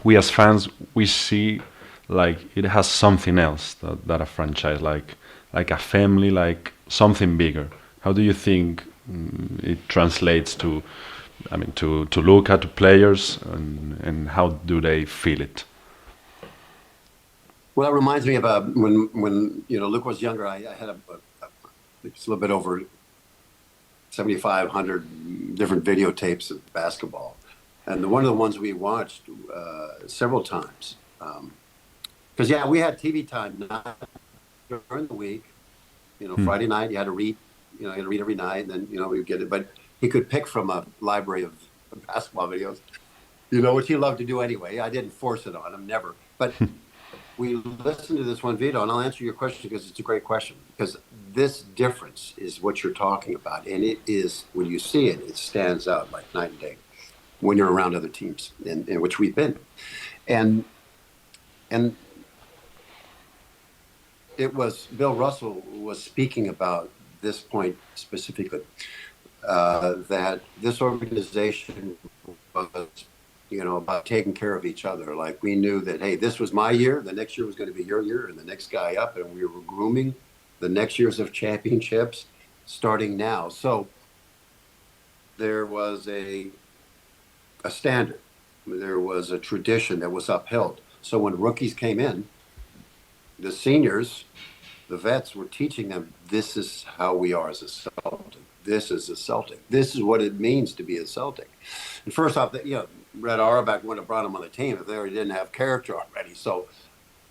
we as fans we see like it has something else that a franchise, like a family, like something bigger. How do you think it translates to, I mean, to look at the players, and how do they feel it? Well, that reminds me of when Luke was younger. I had it's a little bit over 7,500 different videotapes of basketball, and one of the ones we watched several times, because we had TV time not during the week. Friday night you had to read. You had to read every night, and then we would get it. But he could pick from a library of basketball videos, which he loved to do anyway. I didn't force it on him, never. But we listened to this one video, and I'll answer your question because it's a great question. Because this difference is what you're talking about, and it is, when you see it, it stands out like night and day when you're around other teams, in which we've been, and it was Bill Russell was speaking about this point specifically, that this organization was, about taking care of each other. Like, we knew that, hey, this was my year, the next year was going to be your year, and the next guy up, and we were grooming the next years of championships starting now. So there was a standard, there was a tradition that was upheld. So when rookies came in, the seniors, the vets, were teaching them, this is how we are as a Celtic. This is a Celtic. This is what it means to be a Celtic. And first off, Red Auerbach wouldn't have brought them on the team if they already didn't have character already. So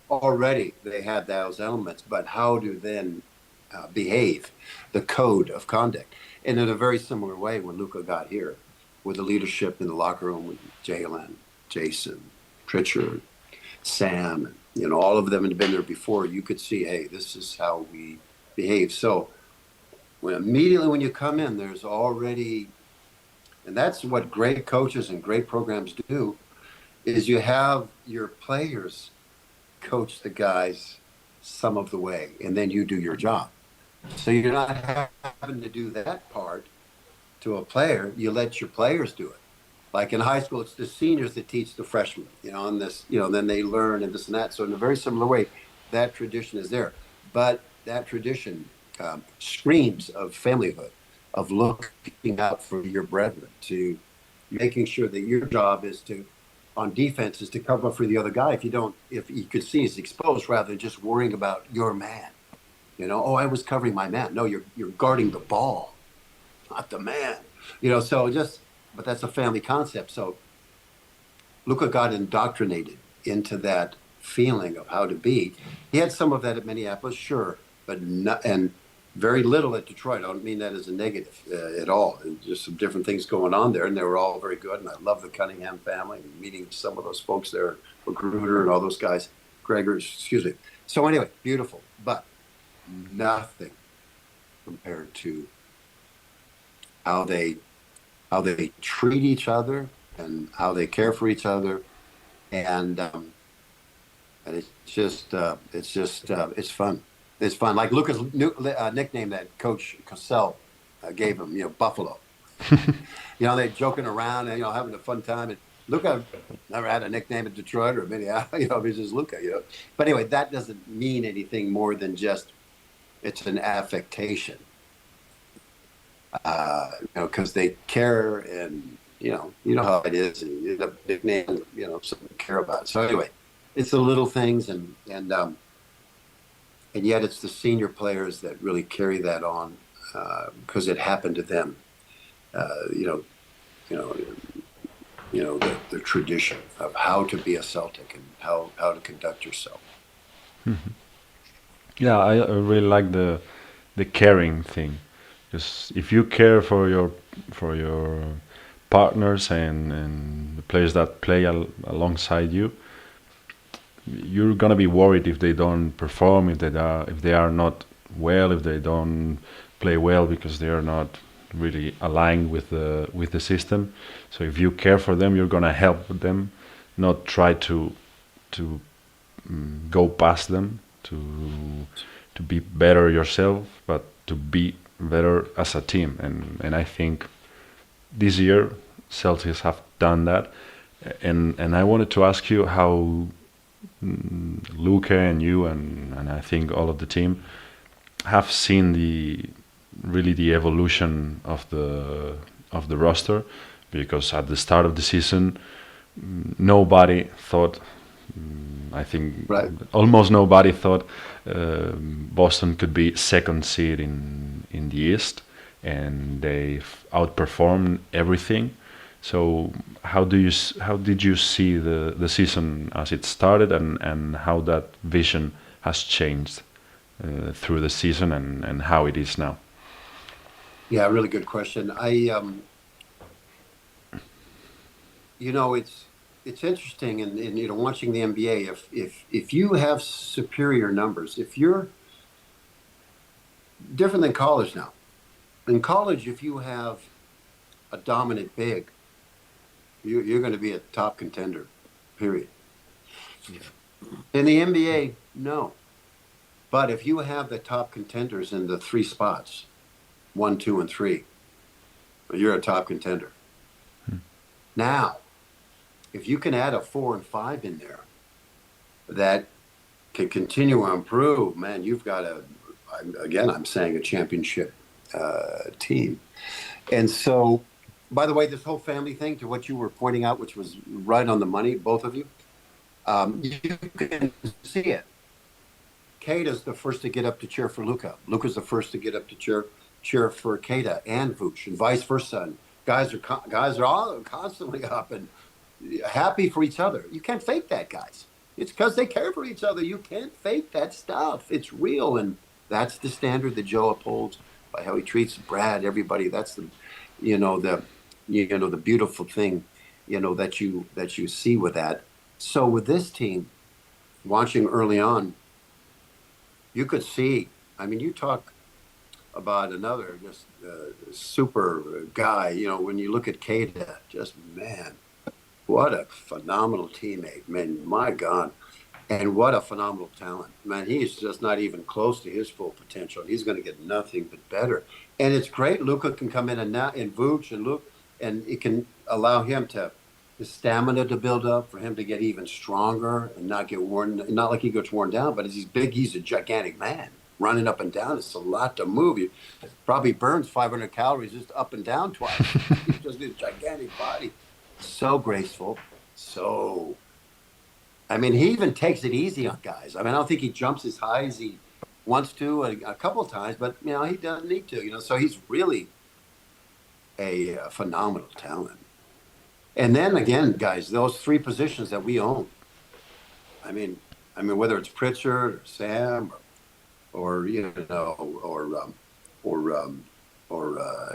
already they had those elements, but how to then behave, the code of conduct. And in a very similar way, when Luka got here, with the leadership in the locker room with Jalen, Jason, Pritchard, Sam, all of them had been there before. You could see, hey, this is how we behave. So immediately when you come in, there's already And that's what great coaches and great programs do, is you have your players coach the guys some of the way, and then you do your job. So you're not having to do that part to a player. You let your players do it. Like in high school, it's the seniors that teach the freshmen, and this, then they learn and this and that. So in a very similar way, that tradition is there. But that tradition screams of familyhood, of looking out for your brethren, to making sure that your job is to, on defense, is to cover for the other guy. If you could see he's exposed, rather than just worrying about your man. Oh, I was covering my man. No, you're guarding the ball, not the man. But that's a family concept. So Luka got indoctrinated into that feeling of how to be. He had some of that at Minneapolis, sure, but and very little at Detroit. I don't mean that as a negative at all. There's just some different things going on there, and they were all very good. And I love the Cunningham family, and meeting some of those folks there, Magruder and all those guys, Gregor, excuse me. So anyway, beautiful, but nothing compared to how they treat each other and how they care for each other, and it's fun. It's fun. Like Luca's nickname that Coach Cassell gave him, Buffalo. They're joking around and having a fun time. And Luca never had a nickname at Detroit or Minneapolis. He's just Luca. But anyway, that doesn't mean anything more than just it's an affectation. Because they care, and you know how it is, and you have a nickname, something to care about. So anyway, it's the little things, and yet it's the senior players that really carry that on, because it happened to them. The tradition of how to be a Celtic and how to conduct yourself. Mm-hmm. Yeah, I really like the caring thing. Because if you care for your partners and the players that play alongside you, you're gonna be worried if they don't perform, if they are not well, if they don't play well because they are not really aligned with the system. So if you care for them, you're gonna help them, not try to go past them, to be better yourself, but to be better as a team. And I think this year Celtics have done that. And I wanted to ask you how Luca and you and I think all of the team have seen the evolution of the roster, because at the start of the season nobody thought, I think Right. almost nobody thought Boston could be second seed in the East, and they've outperformed everything. So how did you see the season as it started, and how that vision has changed through the season, and how it is now? Yeah, really good question. It's interesting, and watching the NBA. If you have superior numbers, if you're different than college now. In college, if you have a dominant big, you're going to be a top contender, period. In the NBA, no. But if you have the top contenders in the three spots, 1, 2, and 3, you're a top contender. Now, if you can add a 4 and 5 in there that can continue to improve, man, you've got I'm saying a championship team. And so, by the way, this whole family thing, to what you were pointing out, which was right on the money, both of you, you can see it. Keita's the first to get up to cheer for Luka. Luka's the first to get up to cheer for Keita and Vooch, and vice versa. And guys are all constantly up and happy for each other. You can't fake that, guys. It's because they care for each other. You can't fake that stuff. It's real, and that's the standard that Joe upholds by how he treats Brad, everybody. That's the beautiful thing, that you see with that. So with this team, watching early on, you could see. I mean, you talk about another just super guy. You know, when you look at Keita, just man, what a phenomenal teammate, man! My God, and what a phenomenal talent, man! He's just not even close to his full potential. He's going to get nothing but better. And it's great. Luka can come in and now, and Vooch and Luke, and it can allow him to his stamina to build up for him to get even stronger and not get worn. Not like he gets worn down, but he's big. He's a gigantic man. Running up and down, it's a lot to move. You probably burns 500 calories just up and down twice. He's just this gigantic body. So graceful. So, I mean, he even takes it easy on guys. I mean, I don't think he jumps as high as he wants to a couple of times, but, you know, he doesn't need to, you know. So he's really a phenomenal talent. And then again, guys, those three positions that we own. I mean, whether it's Pritchard or Sam or you know, or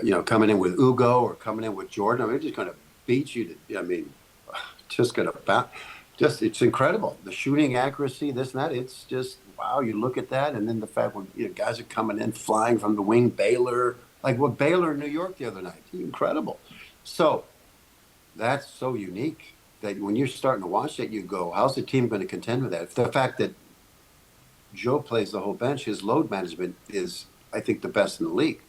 you know, coming in with Ugo or coming in with Jordan. I mean, they're just going to beat you to. I mean, just going to just it's incredible. The shooting accuracy, this and that. It's just wow. You look at that, and then the fact when you know, guys are coming in flying from the wing. Baylor, like what Baylor in New York the other night, incredible. So that's so unique that when you're starting to watch it, you go, how's the team going to contend with that? The fact that Joe plays the whole bench, his load management is, I think, the best in the league.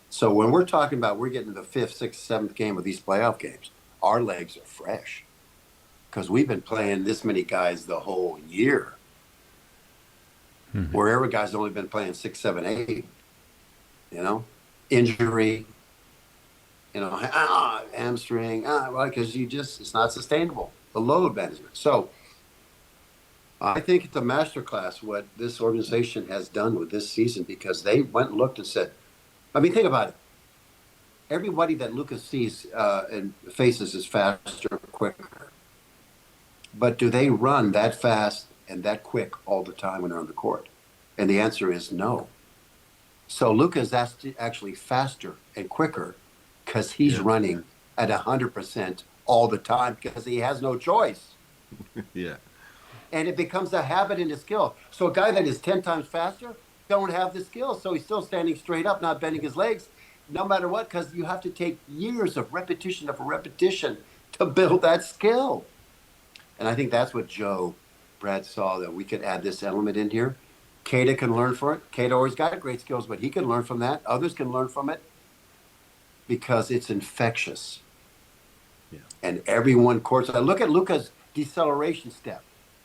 So when we're talking about we're getting to the 5th, 6th, 7th game of these playoff games, our legs are fresh because we've been playing this many guys the whole year. Where every guy's only been playing 6, 7, 8, you know, injury, you know, hamstring, right? Because it's not sustainable, the load management. So I think it's a masterclass what this organization has done with this season because they went and looked and said, I mean, think about it. Everybody that Lucas sees and faces is faster, quicker. But do they run that fast and that quick all the time when they're on the court? And the answer is no. So Lucas is actually faster and quicker because he's running at 100% all the time because he has no choice. Yeah. And it becomes a habit and a skill. So a guy that is 10 times faster don't have the skill. So he's still standing straight up, not bending his legs, no matter what, because you have to take years of repetition to build that skill. And I think that's what Brad saw, that we could add this element in here. Keita can learn from it. Keita always got great skills, but he can learn from that. Others can learn from it because it's infectious. Yeah. And everyone courts. I look at Luka's deceleration step.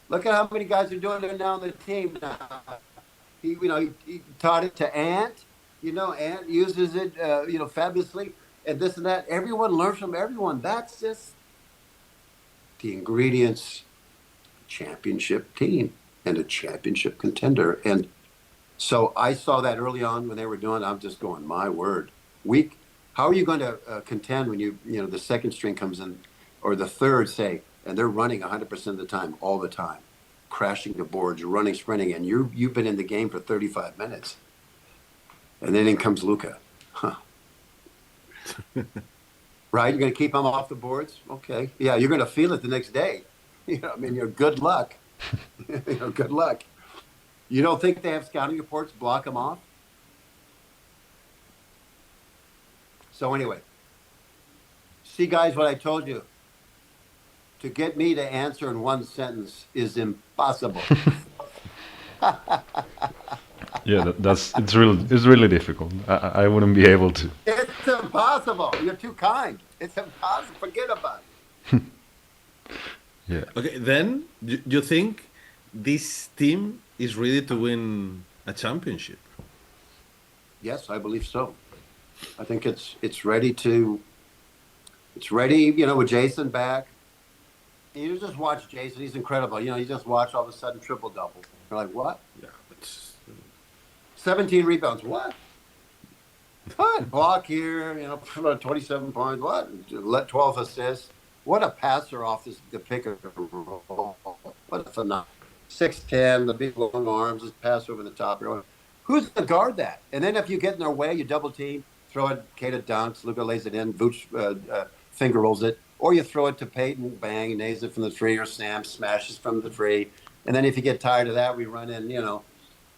Look at how many guys are doing it now on the team now. He taught it to Ant. You know, Ant uses it, fabulously, and this and that. Everyone learns from everyone. That's just the ingredients. Championship team and a championship contender. And so I saw that early on when they were doing it. I'm just going, my word. How are you going to contend when the second string comes in or the third, say, and they're running 100% of the time, all the time, crashing the boards, running, sprinting, and you've been in the game for 35 minutes. And then in comes Luka. Huh. Right? You're going to keep him off the boards? Okay. Yeah, you're going to feel it the next day. You know, I mean, good luck. Good luck. You don't think they have scouting reports block them off? So anyway, see, guys, what I told you. To get me to answer in one sentence is impossible. Yeah, it's really difficult. I wouldn't be able to. It's impossible. You're too kind. It's impossible. Forget about it. Yeah. Okay, then you think this team is ready to win a championship? Yes, I believe so. I think it's ready to. It's ready. With Jason back. You just watch Jason. He's incredible. You just watch all of a sudden triple-double. You're like, what? Yeah, it's 17 rebounds. What? Fine. Block here, 27 points. What? Let 12 assists. What a passer off the pick and roll. What a phenomenal. 6'10", the big long arms, just pass over the top. Who's going to guard that? And then if you get in their way, you double team, throw it, Keita dunks, Luka lays it in, Vooch finger rolls it. Or you throw it to Peyton, bang, he nails it from the three, or Sam smashes from the three. And then if you get tired of that, we run in,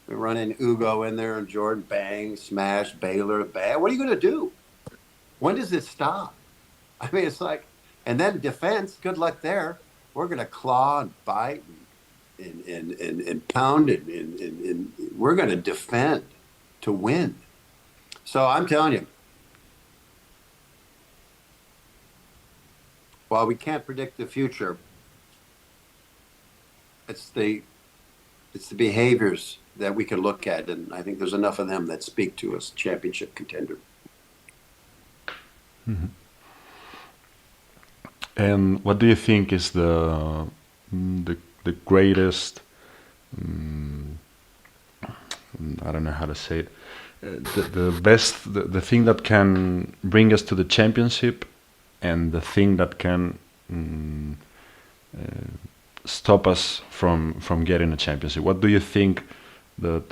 We run in Ugo in there and Jordan, bang, smash, Baylor, bang. What are you going to do? When does it stop? I mean, it's like, and then defense, good luck there. We're going to claw and bite and pound and we're going to defend to win. So I'm telling you, while we can't predict the future, it's the behaviors that we can look at, and I think there's enough of them that speak to us championship contender. Mm-hmm. And what do you think is the greatest? I don't know how to say it. The best, the thing that can bring us to the championship, and the thing that can stop us from getting a championship. What do you think that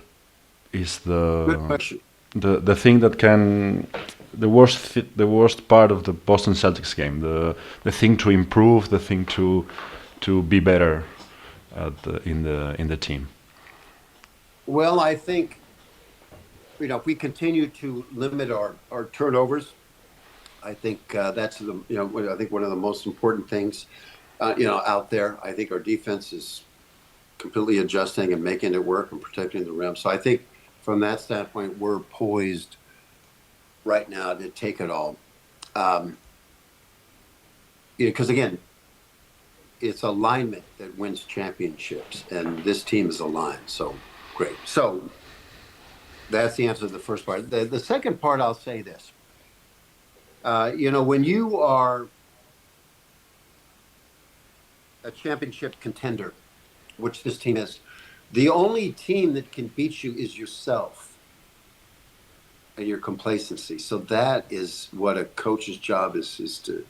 is Good question. the thing that can the worst part of the Boston Celtics game, the thing to improve, the thing to be better in the team? Well, I think if we continue to limit our turnovers, I think that's I think one of the most important things out there. I think our defense is completely adjusting and making it work and protecting the rim. So I think from that standpoint, we're poised right now to take it all. Because again, it's alignment that wins championships, and this team is aligned. So great. So that's the answer to the first part. The second part, I'll say this. When you are a championship contender, which this team is, the only team that can beat you is yourself and your complacency. So that is what a coach's job is to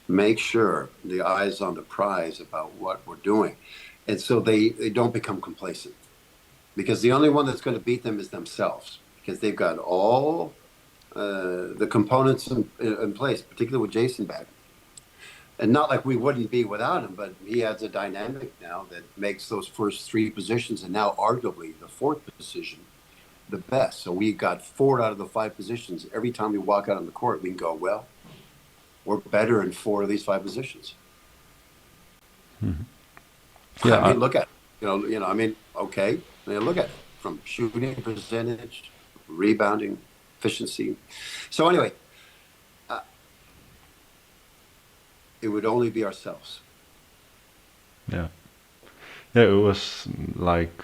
make sure the eye's on the prize about what we're doing. And so they don't become complacent, because the only one that's going to beat them is themselves, because they've got all the components in place, particularly with Jason back. And not like we wouldn't be without him, but he adds a dynamic now that makes those first three positions, and now arguably the fourth position, the best. So we got 4 out of the 5 positions. Every time we walk out on the court, we can go, well, we're better in 4 of these 5 positions. Mm-hmm. Yeah, I mean, look at it. I mean, okay. I mean, look at it, from shooting percentage, rebounding, efficiency. So anyway, it would only be ourselves. Yeah, it was like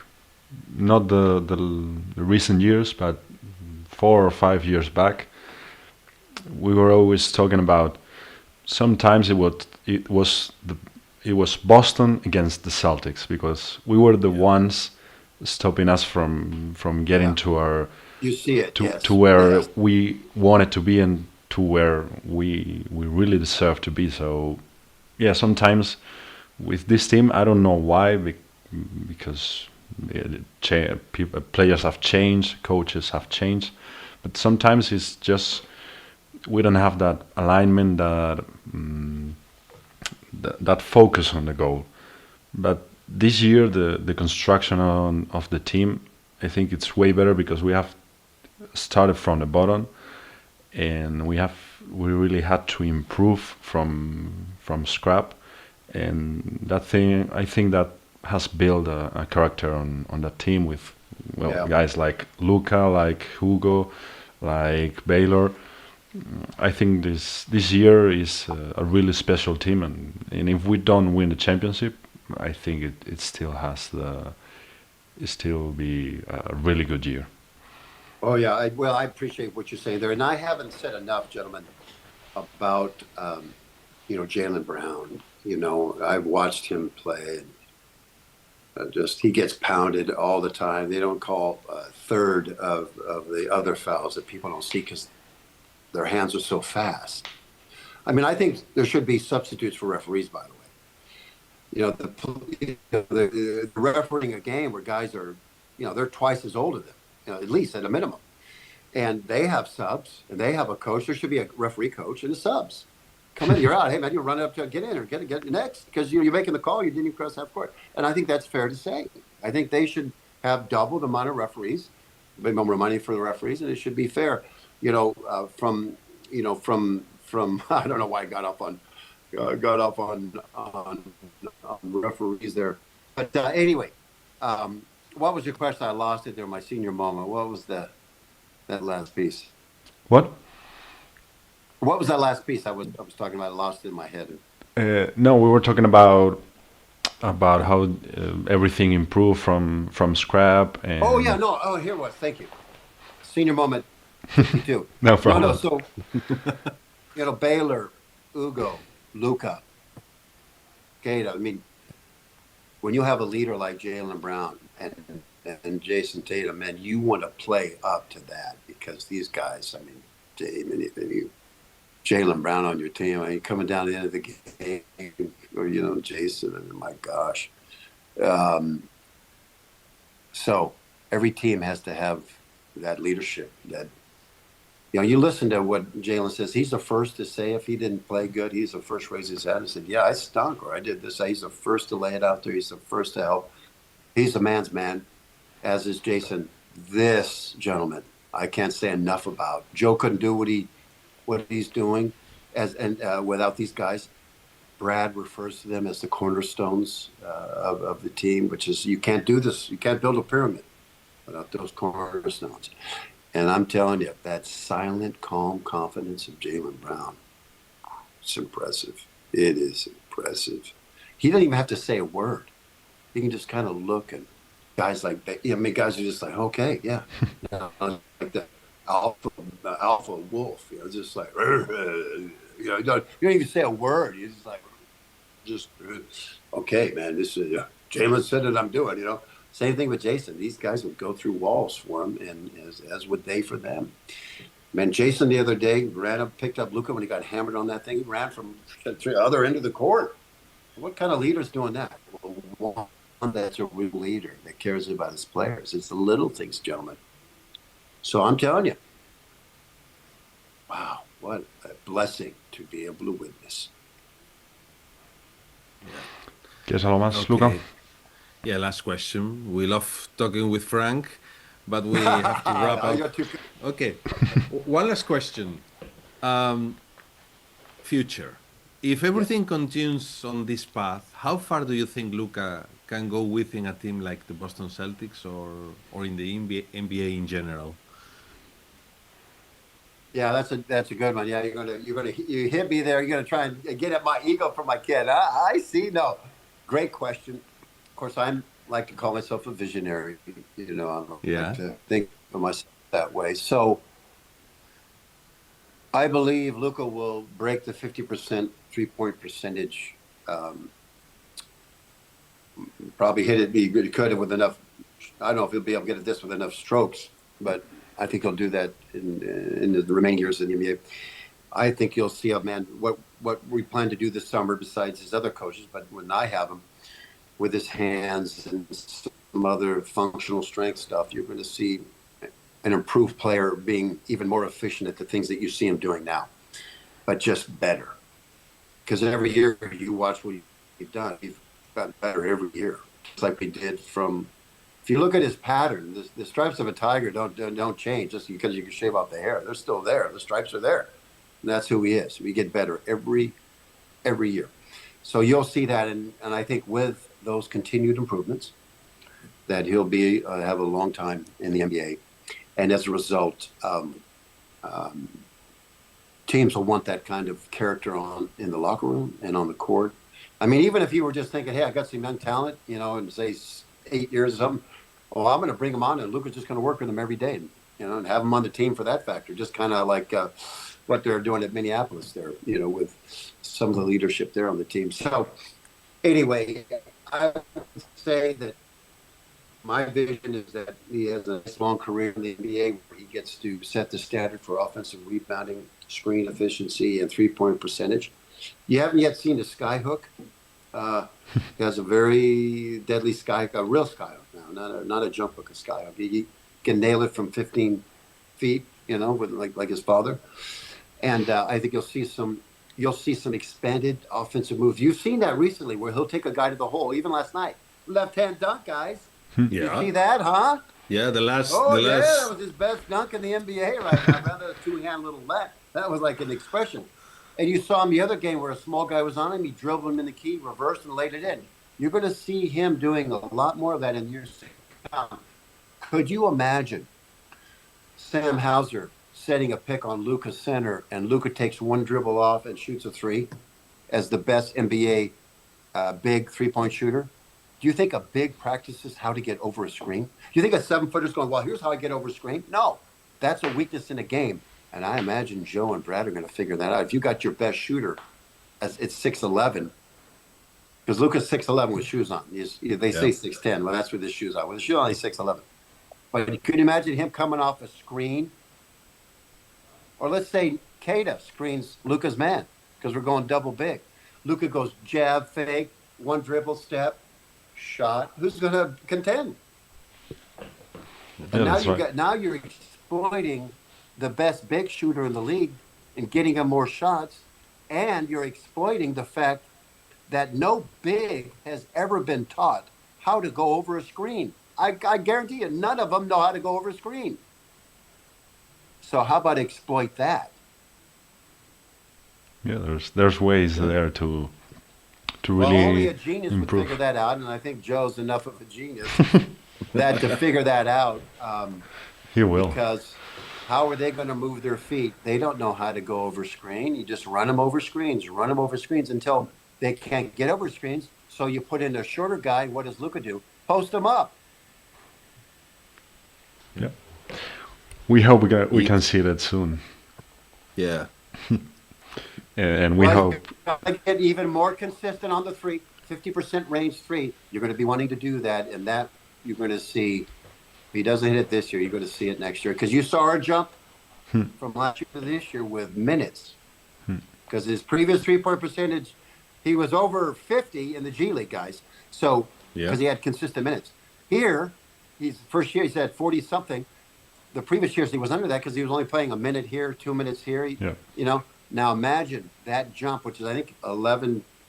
not the recent years, but 4 or 5 years back, we were always talking about. Sometimes it was Boston against the Celtics, because we were the ones stopping us from getting to our to where we wanted to be, and to where we really deserve to be. So yeah, sometimes with this team, I don't know why, because players have changed, coaches have changed, but sometimes it's just we don't have that alignment, that focus on the goal. But this year, the construction of the team, I think it's way better, because we have started from the bottom, and we really had to improve from scrap, and that thing, I think that has built a character on that team with guys like Luka, like Hugo, like Baylor. I think this year is a really special team, and if we don't win the championship, I think it still has it still be a really good year. Oh yeah, I appreciate what you're saying there, and I haven't said enough, gentlemen, about Jaylen Brown. I've watched him play, and he gets pounded all the time. They don't call a third of the other fouls that people don't see because their hands are so fast. I mean, I think there should be substitutes for referees, by the way. The refereeing a game where guys are, they're twice as old as them, at least at a minimum. And they have subs, and they have a coach. There should be a referee coach and a subs. Come in, you're out. Hey, man, you run up to get in or get next, because you're making the call. You didn't even cross half court. And I think that's fair to say. I think they should have double the amount of referees, a bit more money for the referees, and it should be fair. From I don't know why I got up on referees there, but anyway, what was your question? I lost it there. My senior moment. What was that last piece? What? What was that last piece I was talking about? I lost it in my head. No, we were talking about how everything improved from scrap and. Oh yeah, no. Oh, here it was. Thank you. Senior moment 52. No problem. No. So Baylor, Ugo, Luca, Gata. I mean, when you have a leader like Jaylen Brown and Jason Tatum, man, you want to play up to that, because these guys, I mean, Jaylen Brown on your team, I mean, coming down the end of the game, or Jason, I mean, my gosh. So every team has to have that leadership. That you listen to what Jaylen says. He's the first to say if he didn't play good, he's the first to raise his hand and said, "Yeah, I stunk, or I did this." He's the first to lay it out there. He's the first to help. He's a man's man, as is Jason. This gentleman, I can't say enough about. Joe couldn't do what he's doing without these guys. Brad refers to them as the cornerstones of the team, which is, you can't do this. You can't build a pyramid without those cornerstones. And I'm telling you, that silent, calm confidence of Jaylen Brown, it's impressive. It is impressive. He doesn't even have to say a word. He can just kind of look, and guys like, guys are just like, okay, yeah. Like the alpha wolf, just like, you don't even say a word. You're just like, okay, man, this is, Jaylen said it, I'm doing, Same thing with Jason. These guys would go through walls for him, and as would they for them. Man, Jason the other day picked up Luka when he got hammered on that thing. He ran from the other end of the court. What kind of leader's doing that? Well, one that's a real leader that cares about his players. It's the little things, gentlemen. So I'm telling you, wow, what a blessing to be able to witness. ¿Quieres algo más, Luca? Yeah, last question. We love talking with Frank, but we have to wrap up. Okay, one last question. Future. If everything continues on this path, how far do you think Luka can go within a team like the Boston Celtics or in the NBA in general? Yeah, that's a good one. Yeah, you hit me there. You're gonna try and get at my ego for my kid. I see. No, great question. Of course, I'm like to call myself a visionary. I like to think of myself that way. So I believe Luka will break the 50% 3-point percentage. Probably hit it. He could have with enough. I don't know if he'll be able to get this with enough strokes, but I think he'll do that in the remaining years in the NBA. I think you'll see what we plan to do this summer, besides his other coaches, but when I have him with his hands and some other functional strength stuff, you're going to see an improved player being even more efficient at the things that you see him doing now, but just better. Because every year you watch what he's done, he's gotten better every year. It's like we did from. If you look at his pattern, the stripes of a tiger don't change just because you can shave off the hair. They're still there. The stripes are there. And that's who he is. We get better every year. So you'll see that, and I think with those continued improvements, that he'll have a long time in the NBA. And as a result, teams will want that kind of character in the locker room and on the court. I mean, even if you were just thinking, hey, I got some young talent, and say 8 years or something, well, I'm going to bring him on, and Luka's just going to work with him every day, and have him on the team for that factor. Just kind of like what they're doing at Minneapolis there, with some of the leadership there on the team. So anyway, I would say that my vision is that he has a long career in the NBA where he gets to set the standard for offensive rebounding, screen efficiency, and 3-point percentage. You haven't yet seen a skyhook. He has a very deadly a real skyhook now, not a jump hook, a skyhook. He can nail it from 15 feet, with like his father. And I think you'll see some expanded offensive moves. You've seen that recently, where he'll take a guy to the hole. Even last night, left hand dunk, guys. You see that, huh? Yeah, the last. That was his best dunk in the NBA right now. Rather than a two-hand little let. That was like an expression. And you saw him the other game where a small guy was on him. He dribbled him in the key, reversed, and laid it in. You're going to see him doing a lot more of that in years to come. Could you imagine Sam Hauser setting a pick on Luka's center, and Luka takes one dribble off and shoots a three as the best NBA big three-point shooter? Do you think a big practices how to get over a screen? Do you think a 7-footer's going, well, here's how I get over a screen? No, that's a weakness in a game. And I imagine Joe and Brad are going to figure that out. If you got your best shooter, it's 6'11", because Luka's 6'11" with shoes on. They say 6'10". Well, that's with his shoes on. With his shoes on, he's 6'11". But could you imagine him coming off a screen? Or let's say Keita screens Luka's man, because we're going double big. Luka goes jab, fake, one dribble, step, shot. Who's going to contend? And now you're exploiting the best big shooter in the league and getting him more shots, and you're exploiting the fact that no big has ever been taught how to go over a screen. I guarantee you, none of them know how to go over a screen. So how about exploit that? Yeah, there's ways there to really only a genius improve. Would figure that out, and I think Joe's enough of a genius to figure that out. He will. Because how are they going to move their feet? They don't know how to go over screen. You just run them over screens until they can't get over screens. So you put in a shorter guy. What does Luka do? Post them up. Yeah. We hope we can see that soon. Yeah. And we hope. Get even more consistent on the three, 50% range three. You're going to be wanting to do that, and that you're going to see. If he doesn't hit it this year, you're going to see it next year. Because you saw our jump from last year to this year with minutes. Because his previous three-point percentage, he was over 50 in the G League, guys. So, because he had consistent minutes. Here, first year he's at 40-something. The previous years he was under that because he was only playing a minute here, 2 minutes here. Now imagine that jump, which is I think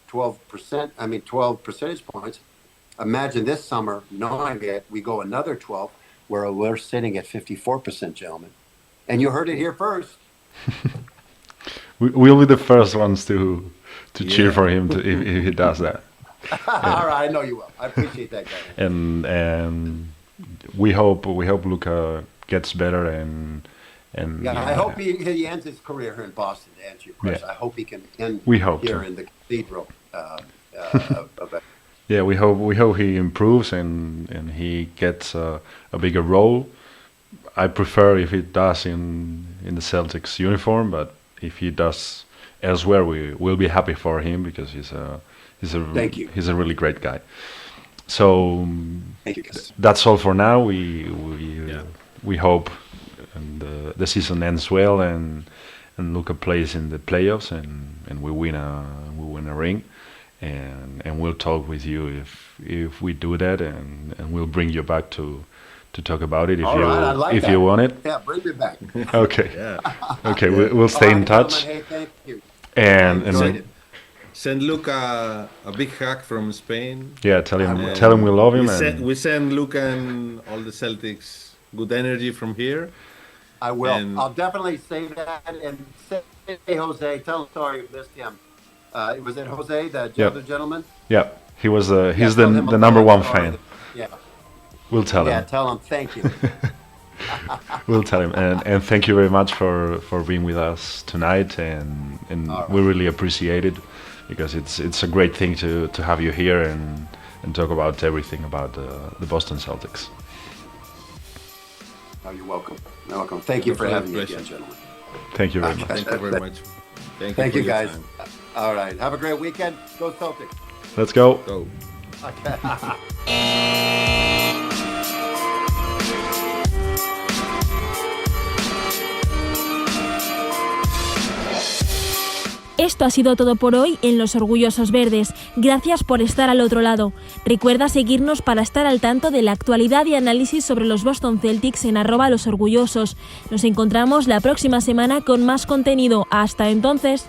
12 percentage points. Imagine this summer knowing that we go another 12, where we're sitting at 54%, gentlemen. And you heard it here first. We'll be the first ones to cheer for him if he does that. All right, I know you will. I appreciate that, guys. And we hope Luka gets better and I hope he ends his career here in Boston. To answer your question, I hope he can end here in the cathedral. Yeah, we hope he improves and he gets a bigger role. I prefer if he does in the Celtics uniform, but if he does elsewhere, we'll be happy for him because he's a really great guy. So that's all for now. We hope the season ends well and Luka plays in the playoffs and we win a ring. And we'll talk with you if we do that, and we'll bring you back to talk about it if you want it. Yeah, bring me back. Okay. Okay, we'll stay in touch. Hey, thank you. And send Luka a big hug from Spain. Yeah, tell him we love him. We send Luka and all the Celtics good energy from here. I will. I'll definitely say that and say, Jose, tell him sorry you missed him. Was it Jose, the other gentleman? Yeah, he's the number one fan. Yeah. We'll tell him. Yeah, tell him thank you. We'll tell him, and thank you very much for being with us tonight, and we really appreciate it because it's a great thing to have you here and talk about everything about the Boston Celtics. Oh, you're welcome. You're welcome. Thank you for having me again, gentlemen. Thank you very much. Thank you very much. Thank you guys. All right. Have a great weekend. Go Celtics. Let's go. Go. Esto ha sido todo por hoy en Los Orgullosos Verdes. Gracias por estar al otro lado. Recuerda seguirnos para estar al tanto de la actualidad y análisis sobre los Boston Celtics en @losorgullosos. Nos encontramos la próxima semana con más contenido. Hasta entonces.